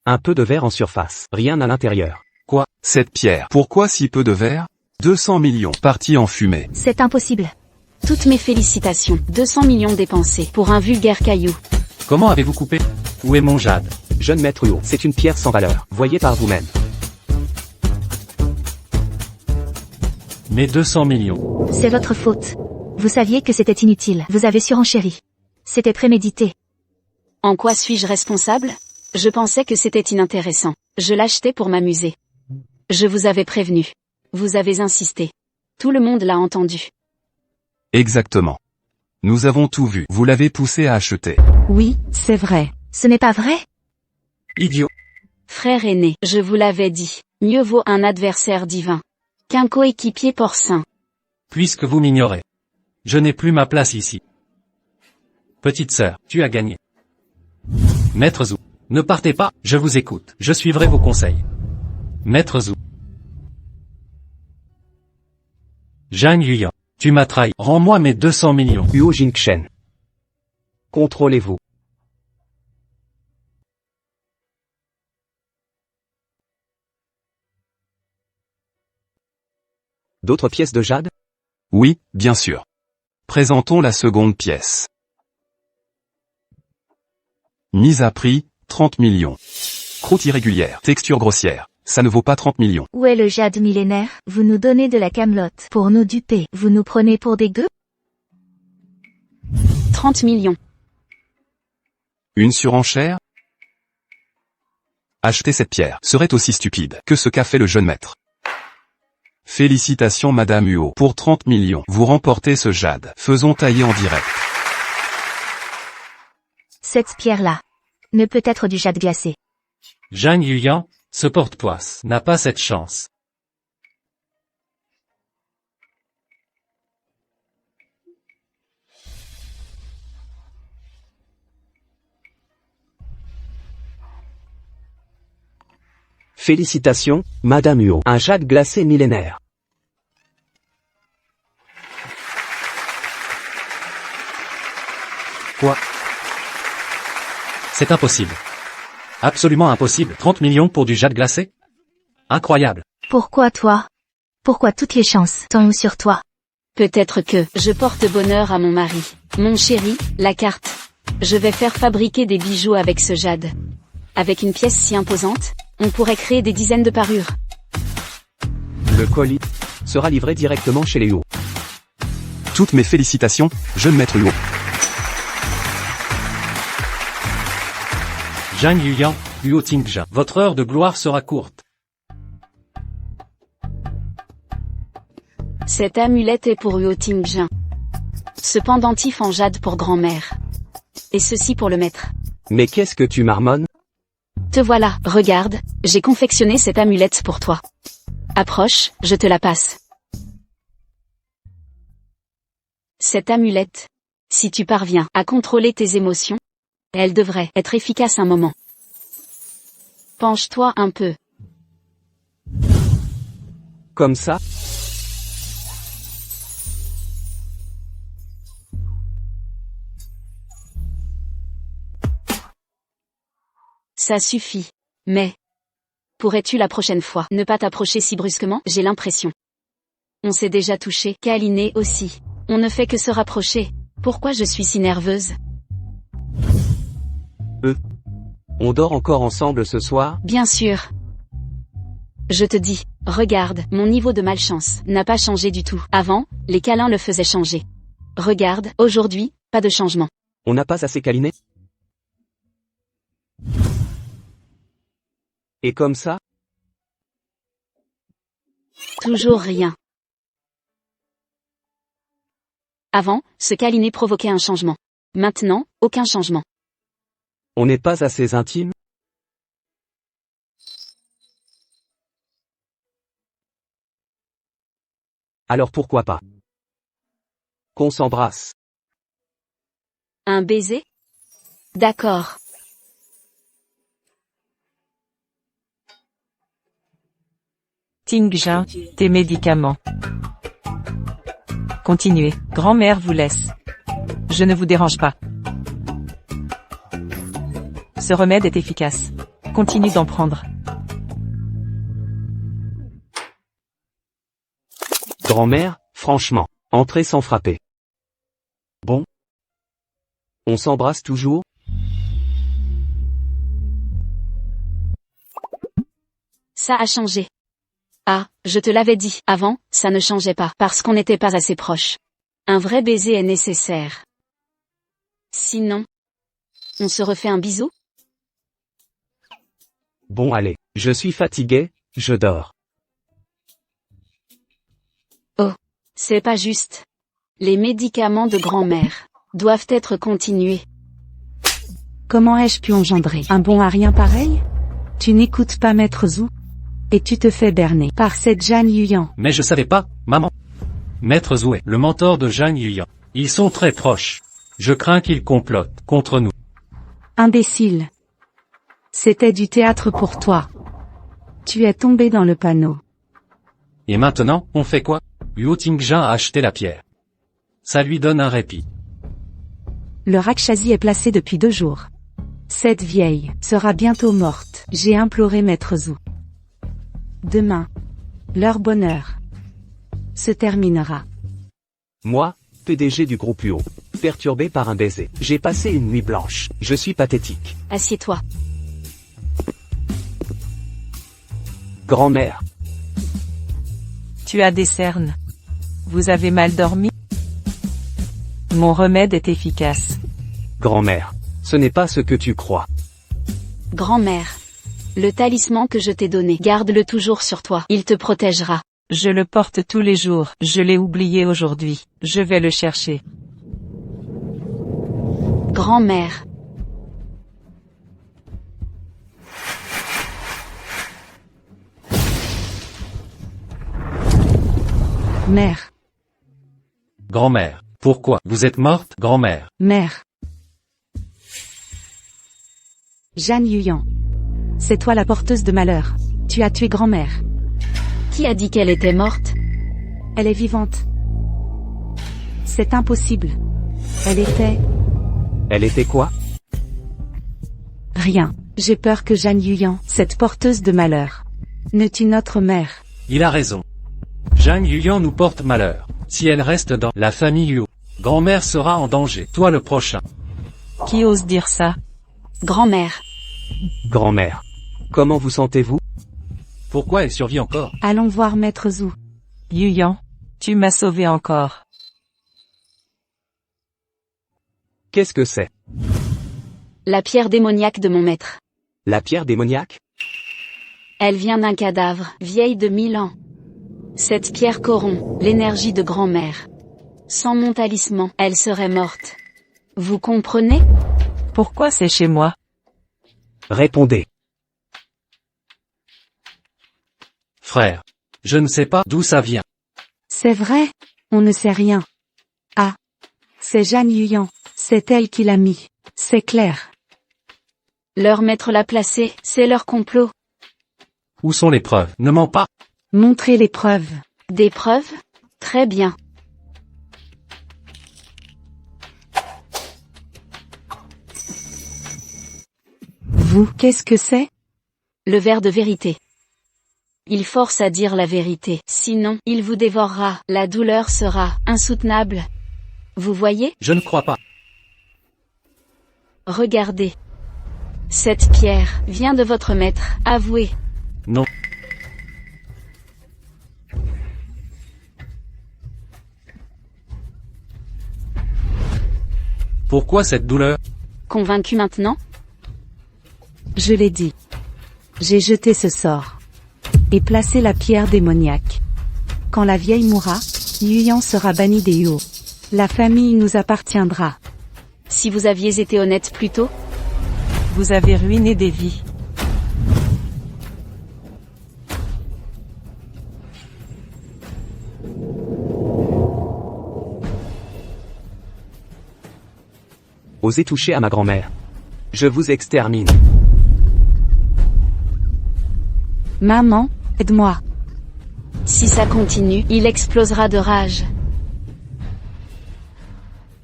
Un peu de verre en surface, rien à l'intérieur. Quoi? Cette pierre. Pourquoi si peu de verre? 200 millions partis en fumée. C'est impossible. Toutes mes félicitations. 200 millions dépensés pour un vulgaire caillou. Comment avez-vous coupé? Où est mon jade? Jeune maître Huo, c'est une pierre sans valeur. Voyez par vous-même. Mes 200 millions. C'est votre faute. Vous saviez que c'était inutile. Vous avez surenchéri. C'était prémédité. En quoi suis-je responsable? Je pensais que c'était inintéressant. Je l'achetais pour m'amuser. Je vous avais prévenu. Vous avez insisté. Tout le monde l'a entendu. Exactement. Nous avons tout vu. Vous l'avez poussé à acheter. Oui, c'est vrai. Ce n'est pas vrai? Idiot. Frère aîné, je vous l'avais dit. Mieux vaut un adversaire divin qu'un coéquipier porcin. Puisque vous m'ignorez. Je n'ai plus ma place ici. Petite sœur, tu as gagné. Maître Zhou, ne partez pas, je vous écoute, je suivrai vos conseils. Maître Zhou. Jeanne Yuyan, tu m'as trahi, rends-moi mes 200 millions. Huo Jingchen. Contrôlez-vous. D'autres pièces de jade? Oui, bien sûr. Présentons la seconde pièce. Mise à prix, 30 millions. Croûte irrégulière, texture grossière. Ça ne vaut pas 30 millions. Où est le jade millénaire? Vous nous donnez de la camelote pour nous duper. Vous nous prenez pour des gueux? 30 millions. Une surenchère? Acheter cette pierre serait aussi stupide que ce qu'a fait le jeune maître. Félicitations Madame Huot. Pour 30 millions, vous remportez ce jade. Faisons tailler en direct. Cette pierre-là ne peut être du jade glacé. Zhang Yuyan, ce porte-poisse, n'a pas cette chance. Félicitations, Madame Huot. Un jade glacé millénaire. Quoi? C'est impossible. Absolument impossible. 30 millions pour du jade glacé? Incroyable. Pourquoi toi? Pourquoi toutes les chances tombent sur toi? Peut-être que je porte bonheur à mon mari. Mon chéri, la carte. Je vais faire fabriquer des bijoux avec ce jade. Avec une pièce si imposante, on pourrait créer des dizaines de parures. Le colis sera livré directement chez les Huot. Toutes mes félicitations, jeune maître Huot. Zhang Yuyan, Huo Tingzhen, votre heure de gloire sera courte. Cette amulette est pour Huo Tingzhen. Ce pendentif en jade pour grand-mère. Et ceci pour le maître. Mais qu'est-ce que tu marmonnes? Te voilà, regarde, j'ai confectionné cette amulette pour toi. Approche, je te la passe. Cette amulette, si tu parviens à contrôler tes émotions, elle devrait être efficace un moment. Penche-toi un peu. Comme ça? Ça suffit. Mais, pourrais-tu la prochaine fois ne pas t'approcher si brusquement? J'ai l'impression. On s'est déjà touché, câliné aussi. On ne fait que se rapprocher. Pourquoi je suis si nerveuse? On dort encore ensemble ce soir? Bien sûr. Je te dis, regarde, mon niveau de malchance n'a pas changé du tout. Avant, les câlins le faisaient changer. Regarde, aujourd'hui, pas de changement. On n'a pas assez câliné? Et comme ça? Toujours rien. Avant, ce câliner provoquait un changement. Maintenant, aucun changement. On n'est pas assez intime? Alors pourquoi pas? Qu'on s'embrasse. Un baiser? D'accord. Tingzhen, tes médicaments. Continuez, grand-mère vous laisse. Je ne vous dérange pas. Ce remède est efficace. Continue d'en prendre. Grand-mère, franchement, entrez sans frapper. Bon? On s'embrasse toujours? Ça a changé. Ah, je te l'avais dit, avant, ça ne changeait pas, parce qu'on n'était pas assez proches. Un vrai baiser est nécessaire. Sinon, on se refait un bisou? Bon allez, je suis fatigué, je dors. Oh, c'est pas juste. Les médicaments de grand-mère doivent être continués. Comment ai-je pu engendrer un bon à rien pareil? Tu n'écoutes pas Maître Zhou. Et tu te fais berner par cette Zhang Yuyan. Mais je savais pas, maman. Maître Zhou est le mentor de Zhang Yuyan. Ils sont très proches. Je crains qu'ils complotent contre nous. Imbécile. C'était du théâtre pour toi. Tu es tombé dans le panneau. Et maintenant, on fait quoi? Huo Tingzhen a acheté la pierre. Ça lui donne un répit. Le Rakshasi est placé depuis 2 jours. Cette vieille sera bientôt morte. J'ai imploré Maître Zhou. Demain, leur bonheur se terminera. Moi, PDG du groupe Huot, perturbé par un baiser. J'ai passé une nuit blanche. Je suis pathétique. Assieds-toi. Grand-mère. Tu as des cernes. Vous avez mal dormi? Mon remède est efficace. Grand-mère. Ce n'est pas ce que tu crois. Grand-mère. Le talisman que je t'ai donné, garde-le toujours sur toi, il te protégera. Je le porte tous les jours. Je l'ai oublié aujourd'hui. Je vais le chercher. Grand-mère. Mère. Grand-mère. Pourquoi? Vous êtes morte, grand-mère. Mère. Jeanne Yuyan. C'est toi la porteuse de malheur. Tu as tué grand-mère. Qui a dit qu'elle était morte? Elle est vivante. C'est impossible. Elle était... Elle était quoi? Rien. J'ai peur que Jeanne Yuyan, cette porteuse de malheur, ne tue notre mère. Il a raison. Jeanne Yuyan nous porte malheur. Si elle reste dans la famille Yu, grand-mère sera en danger. Toi le prochain. Qui ose dire ça? Grand-mère. Grand-mère. Comment vous sentez-vous? Pourquoi elle survit encore? Allons voir Maître Zhu. Yuyan, tu m'as sauvé encore. Qu'est-ce que c'est? La pierre démoniaque de mon maître. La pierre démoniaque? Elle vient d'un cadavre, vieille de 1000 ans. Cette pierre corrompt l'énergie de grand-mère. Sans mon talisman, elle serait morte. Vous comprenez? Pourquoi c'est chez moi? Répondez. Frère. Je ne sais pas d'où ça vient. C'est vrai? On ne sait rien. Ah. C'est Jeanne Yuyan. C'est elle qui l'a mis. C'est clair. Leur maître l'a placé, c'est leur complot. Où sont les preuves? Ne mens pas. Montrez les preuves. Des preuves? Très bien. Vous, qu'est-ce que c'est? Le ver de vérité. Il force à dire la vérité, sinon, il vous dévorera, la douleur sera insoutenable. Vous voyez? Je ne crois pas. Regardez. Cette pierre vient de votre maître, avouez. Non. Pourquoi cette douleur? Convaincu maintenant? Je l'ai dit. J'ai jeté ce sort. Et placé la pierre démoniaque. Quand la vieille mourra, Yuyan sera banni des Yuo. La famille nous appartiendra. Si vous aviez été honnête plus tôt? Vous avez ruiné des vies. Osez toucher à ma grand-mère. Je vous extermine. Maman, aide-moi. Si ça continue, il explosera de rage.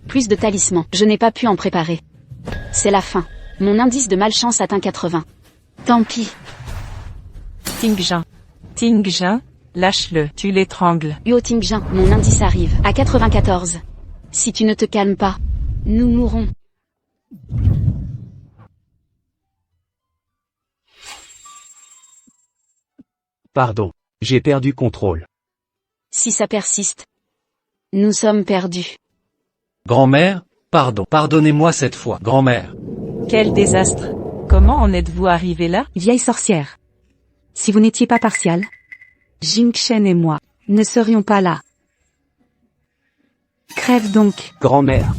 Plus de talismans, je n'ai pas pu en préparer. C'est la fin. Mon indice de malchance atteint 80. Tant pis. Tingjin. Tingjin, lâche-le, tu l'étrangles. Huo Tingjin, mon indice arrive, à 94. Si tu ne te calmes pas, nous mourrons. Pardon. J'ai perdu contrôle. Si ça persiste, nous sommes perdus. Grand-mère, pardon. Pardonnez-moi cette fois, grand-mère. Quel désastre. Comment en êtes-vous arrivé là? Vieille sorcière. Si vous n'étiez pas partial, Jingchen et moi ne serions pas là. Crève donc. Grand-mère.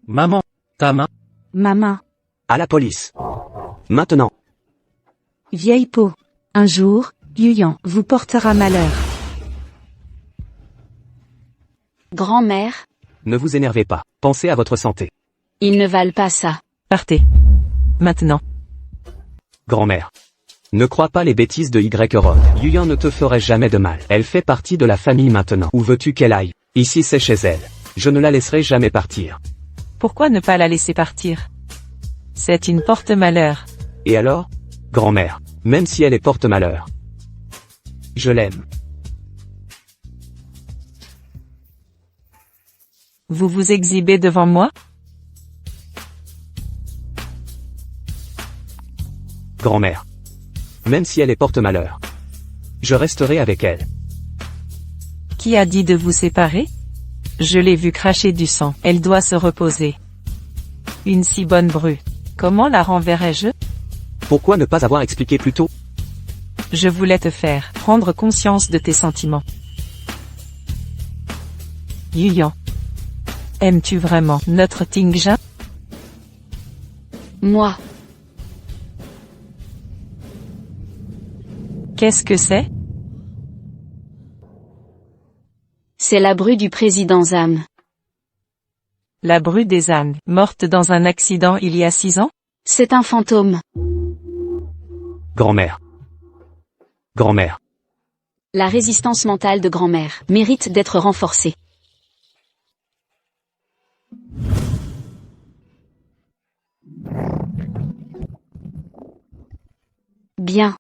Maman, ta main. Ma main. À la police. Maintenant. Vieille peau. Un jour, Yuyan vous portera malheur. Grand-mère, Ne vous énervez pas. Pensez à votre santé. ils ne valent pas ça. Partez. Maintenant. Grand-mère. Ne crois pas les bêtises de Y-Rock. Yuyan ne te ferait jamais de mal. Elle fait partie de la famille maintenant. Où veux-tu qu'elle aille? Ici c'est chez elle. Je ne la laisserai jamais partir. Pourquoi ne pas la laisser partir? C'est une porte-malheur. Et alors? Grand-mère. Même si elle est porte-malheur. Je l'aime. Vous vous exhibez devant moi? Grand-mère. Même si elle est porte-malheur. Je resterai avec elle. Qui a dit de vous séparer? Je l'ai vue cracher du sang. Elle doit se reposer. Une si bonne bru. Comment la renverrai-je? Pourquoi ne pas avoir expliqué plus tôt? Je voulais te faire prendre conscience de tes sentiments. Yuyan. Aimes-tu vraiment notre Tingjin? Moi. Qu'est-ce que c'est? C'est la bru du président Zam. La bru des ânes, morte dans un accident il y a 6 ans? C'est un fantôme. Grand-mère. Grand-mère. La résistance mentale de grand-mère mérite d'être renforcée. Bien.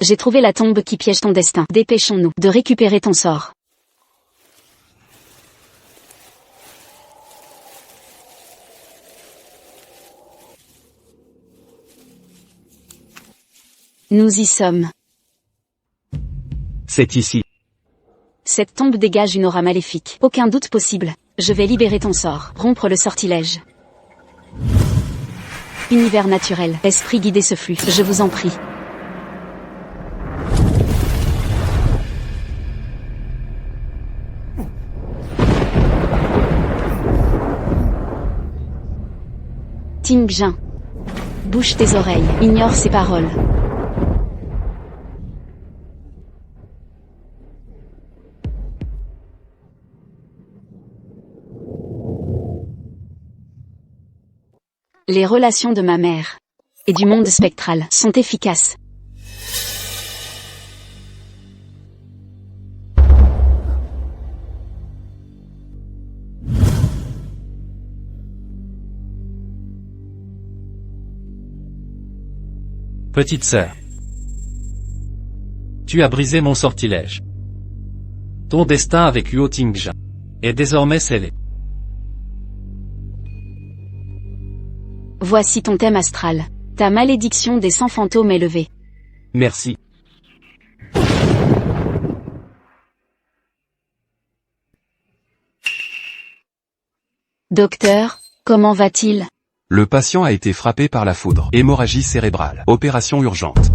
J'ai trouvé la tombe qui piège ton destin. Dépêchons-nous de récupérer ton sort. Nous y sommes. C'est ici. Cette tombe dégage une aura maléfique. Aucun doute possible. Je vais libérer ton sort. Rompre le sortilège. Univers naturel. Esprit guider ce flux. Je vous en prie. Tingjin. Bouche tes oreilles. Ignore ces paroles. Les relations de ma mère et du monde spectral sont efficaces. Petite sœur. Tu as brisé mon sortilège. Ton destin avec Huo Tingjin est désormais scellé. Voici ton thème astral. Ta malédiction des 100 fantômes est levée. Merci. Docteur, comment va-t-il? Le patient a été frappé par la foudre. Hémorragie cérébrale. Opération urgente.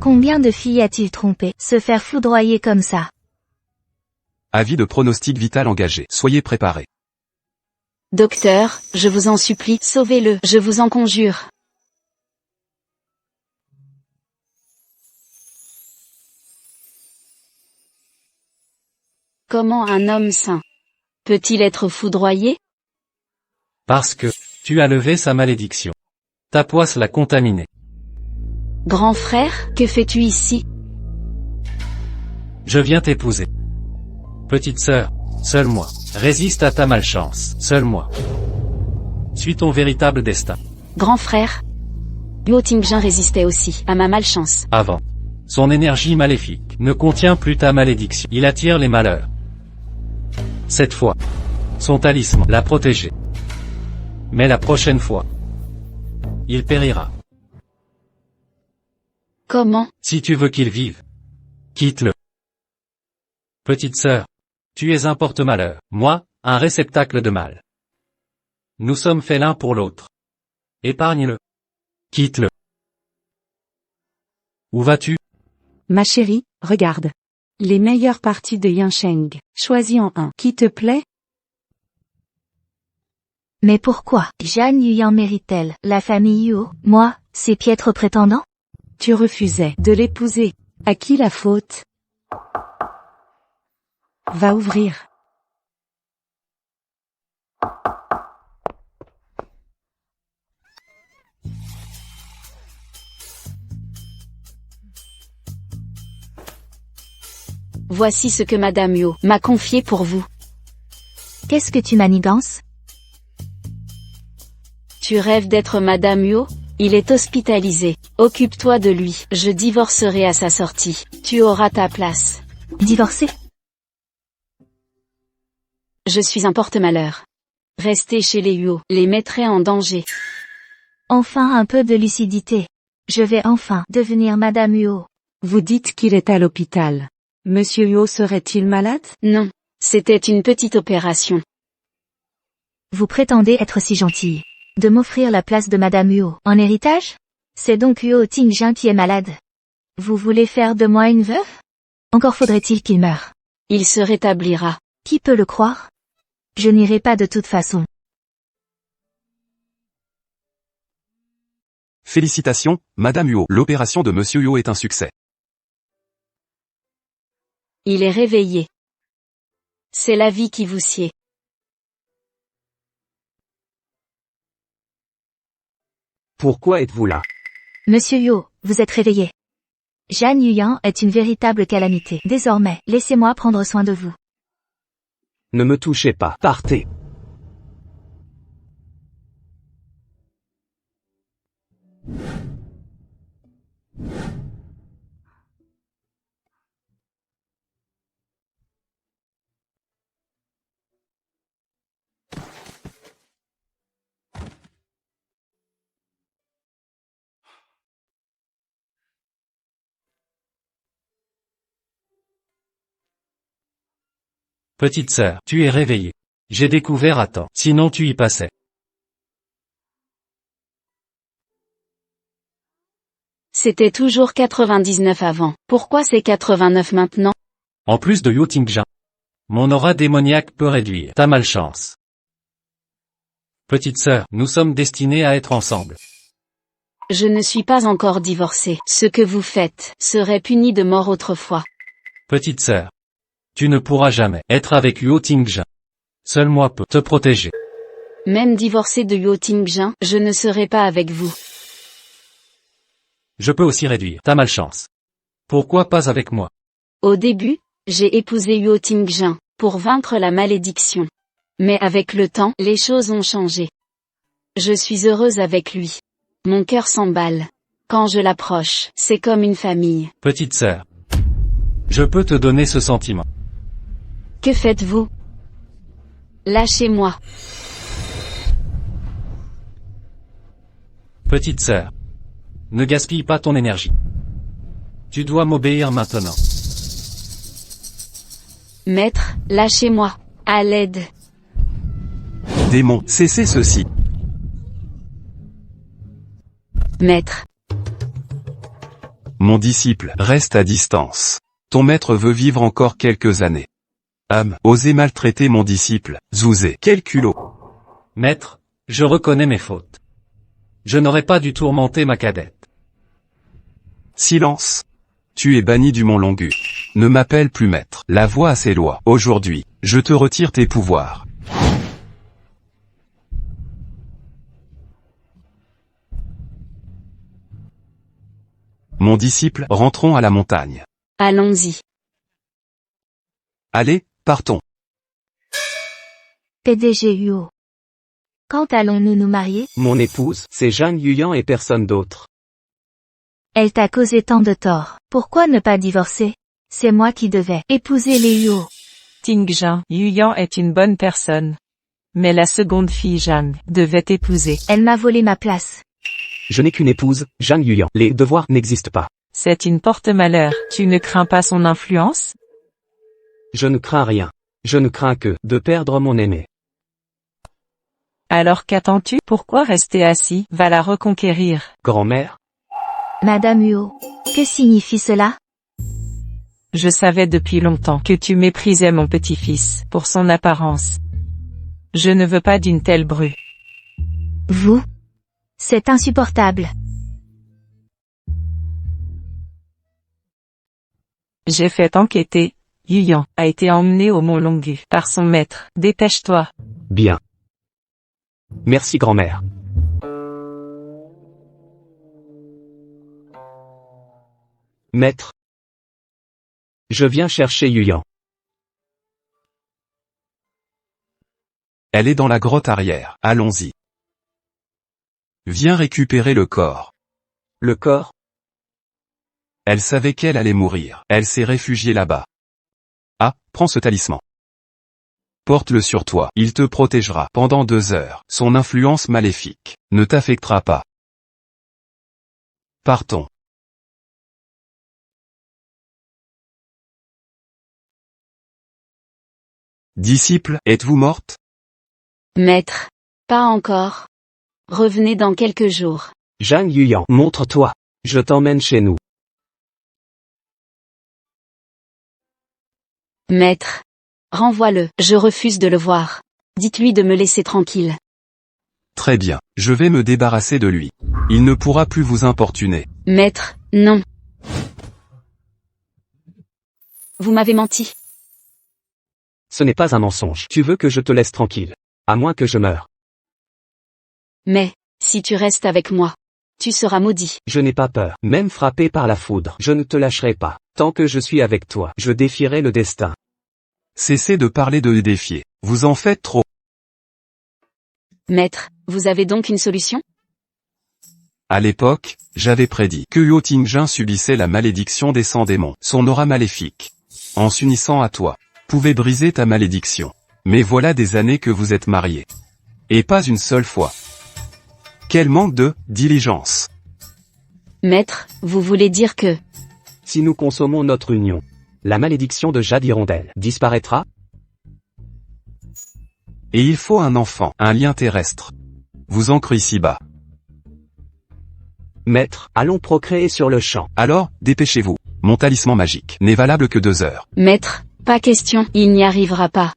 Combien de filles a-t-il trompé? Se faire foudroyer comme ça. Avis de pronostic vital engagé. Soyez préparés. Docteur, je vous en supplie, sauvez-le, je vous en conjure. Comment un homme sain peut-il être foudroyé? Parce que tu as levé sa malédiction. Ta poisse l'a contaminé. Grand frère, que fais-tu ici? Je viens t'épouser. Petite sœur, seul moi. Résiste à ta malchance, seul moi. Suis ton véritable destin. Grand frère. Huo Tingjin résistait aussi à ma malchance. Avant. Son énergie maléfique ne contient plus ta malédiction. Il attire les malheurs. Cette fois, son talisman l'a protégé. Mais la prochaine fois, il périra. Comment? Si tu veux qu'il vive, quitte-le. Petite sœur, tu es un porte-malheur, moi, un réceptacle de mal. Nous sommes faits l'un pour l'autre. Épargne-le. Quitte-le. Où vas-tu? Ma chérie, regarde. Les meilleures parties de Yansheng. Choisis en un. Qui te plaît? Mais pourquoi Jeanne Yuyan mérite-t-elle la famille Yuo? Moi, ces piètres prétendants? Tu refusais de l'épouser. À qui la faute? Va ouvrir. Voici ce que Madame Yo m'a confié pour vous. Qu'est-ce que tu manigances? Tu rêves d'être Madame Yo? Il est hospitalisé. Occupe-toi de lui. Je divorcerai à sa sortie. Tu auras ta place. Divorcé? Je suis un porte-malheur. Rester chez les Huo les mettrait en danger. Enfin un peu de lucidité. Je vais enfin devenir Madame Huo. Vous dites qu'il est à l'hôpital. Monsieur Huo serait-il malade? Non. C'était une petite opération. Vous prétendez être si gentille de m'offrir la place de Madame Huo en héritage? C'est donc Huo Tingjin qui est malade. Vous voulez faire de moi une veuve? Encore faudrait-il qu'il meure. Il se rétablira. Qui peut le croire? Je n'irai pas de toute façon. Félicitations, Madame Huo. L'opération de Monsieur Huo est un succès. Il est réveillé. C'est la vie qui vous sied. Pourquoi êtes-vous là? Monsieur Huo, vous êtes réveillé. Zhan Yuyan est une véritable calamité. Désormais, laissez-moi prendre soin de vous. Ne me touchez pas. Partez. Petite sœur, tu es réveillée. J'ai découvert à temps, sinon tu y passais. C'était toujours 99 avant. Pourquoi c'est 89 maintenant? En plus de Huo Tingjin. Mon aura démoniaque peut réduire ta malchance. Petite sœur, nous sommes destinés à être ensemble. Je ne suis pas encore divorcée. Ce que vous faites serait puni de mort autrefois. Petite sœur. Tu ne pourras jamais être avec Huo Tingjin. Seul moi peux te protéger. Même divorcée de Huo Tingjin, je ne serai pas avec vous. Je peux aussi réduire ta malchance. Pourquoi pas avec moi? Au début, j'ai épousé Huo Tingjin, pour vaincre la malédiction. Mais avec le temps, les choses ont changé. Je suis heureuse avec lui. Mon cœur s'emballe. Quand je l'approche, c'est comme une famille. Petite sœur. Je peux te donner ce sentiment. Que faites-vous? Lâchez-moi. Petite sœur. Ne gaspille pas ton énergie. Tu dois m'obéir maintenant. Maître, lâchez-moi. À l'aide. Démon, cessez ceci. Maître. Mon disciple, reste à distance. Ton maître veut vivre encore quelques années. Osez maltraiter mon disciple, Zuzé. Quel culot. Maître, je reconnais mes fautes. Je n'aurais pas dû tourmenter ma cadette. Silence. Tu es banni du mont Longu. Ne m'appelle plus maître. La voix a ses lois. Aujourd'hui, je te retire tes pouvoirs. Mon disciple, rentrons à la montagne. Allons-y. Allez, partons. PDG Huo. Quand allons-nous nous marier? Mon épouse, c'est Zhan Yuyan et personne d'autre. Elle t'a causé tant de tort. Pourquoi ne pas divorcer? C'est moi qui devais épouser les Huo. Tingjin, Yuyan est une bonne personne. Mais la seconde fille Zhan devait t'épouser. Elle m'a volé ma place. Je n'ai qu'une épouse, Zhan Yuyan. Les devoirs n'existent pas. C'est une porte-malheur. Tu ne crains pas son influence? Je ne crains rien. Je ne crains que de perdre mon aimé. Alors qu'attends-tu? Pourquoi rester assis? Va la reconquérir. Grand-mère, Madame Huo. Que signifie cela? Je savais depuis longtemps que tu méprisais mon petit-fils pour son apparence. Je ne veux pas d'une telle bru. Vous? C'est insupportable. J'ai fait enquêter. Yuyan a été emmené au mont Longu par son maître. Dépêche-toi. bien. Merci grand-mère. Maître. Je viens chercher Yuyan. Elle est dans la grotte arrière. Allons-y. Viens récupérer le corps. Le corps? Elle savait qu'elle allait mourir. Elle s'est réfugiée là-bas. Prends ce talisman. Porte-le sur toi. Il te protégera pendant 2 heures. Son influence maléfique ne t'affectera pas. Partons. Disciple, êtes-vous morte? Maître. Pas encore. Revenez dans quelques jours. Zhang Yuyan, montre-toi. Je t'emmène chez nous. Maître. Renvoie-le, je refuse de le voir. Dites-lui de me laisser tranquille. Très bien, je vais me débarrasser de lui. Il ne pourra plus vous importuner. Maître, non. Vous m'avez menti. Ce n'est pas un mensonge. Tu veux que je te laisse tranquille. À moins que je meure. Mais, si tu restes avec moi, tu seras maudit. Je n'ai pas peur. Même frappé par la foudre, je ne te lâcherai pas. Tant que je suis avec toi, je défierai le destin. Cessez de parler de défier. Vous en faites trop. Maître, vous avez donc une solution? À l'époque, j'avais prédit que Huo Tingjin subissait la malédiction des 100 démons. Son aura maléfique, en s'unissant à toi, pouvait briser ta malédiction. Mais voilà des années que vous êtes mariés. Et pas une seule fois. Quel manque de diligence. Maître, vous voulez dire que... Si nous consommons notre union, la malédiction de Jade Hirondelle disparaîtra? Et il faut un enfant, un lien terrestre. Vous ancrez ici-bas. Maître, allons procréer sur le champ. Alors, dépêchez-vous. Mon talisman magique n'est valable que 2 heures. Maître, pas question, il n'y arrivera pas.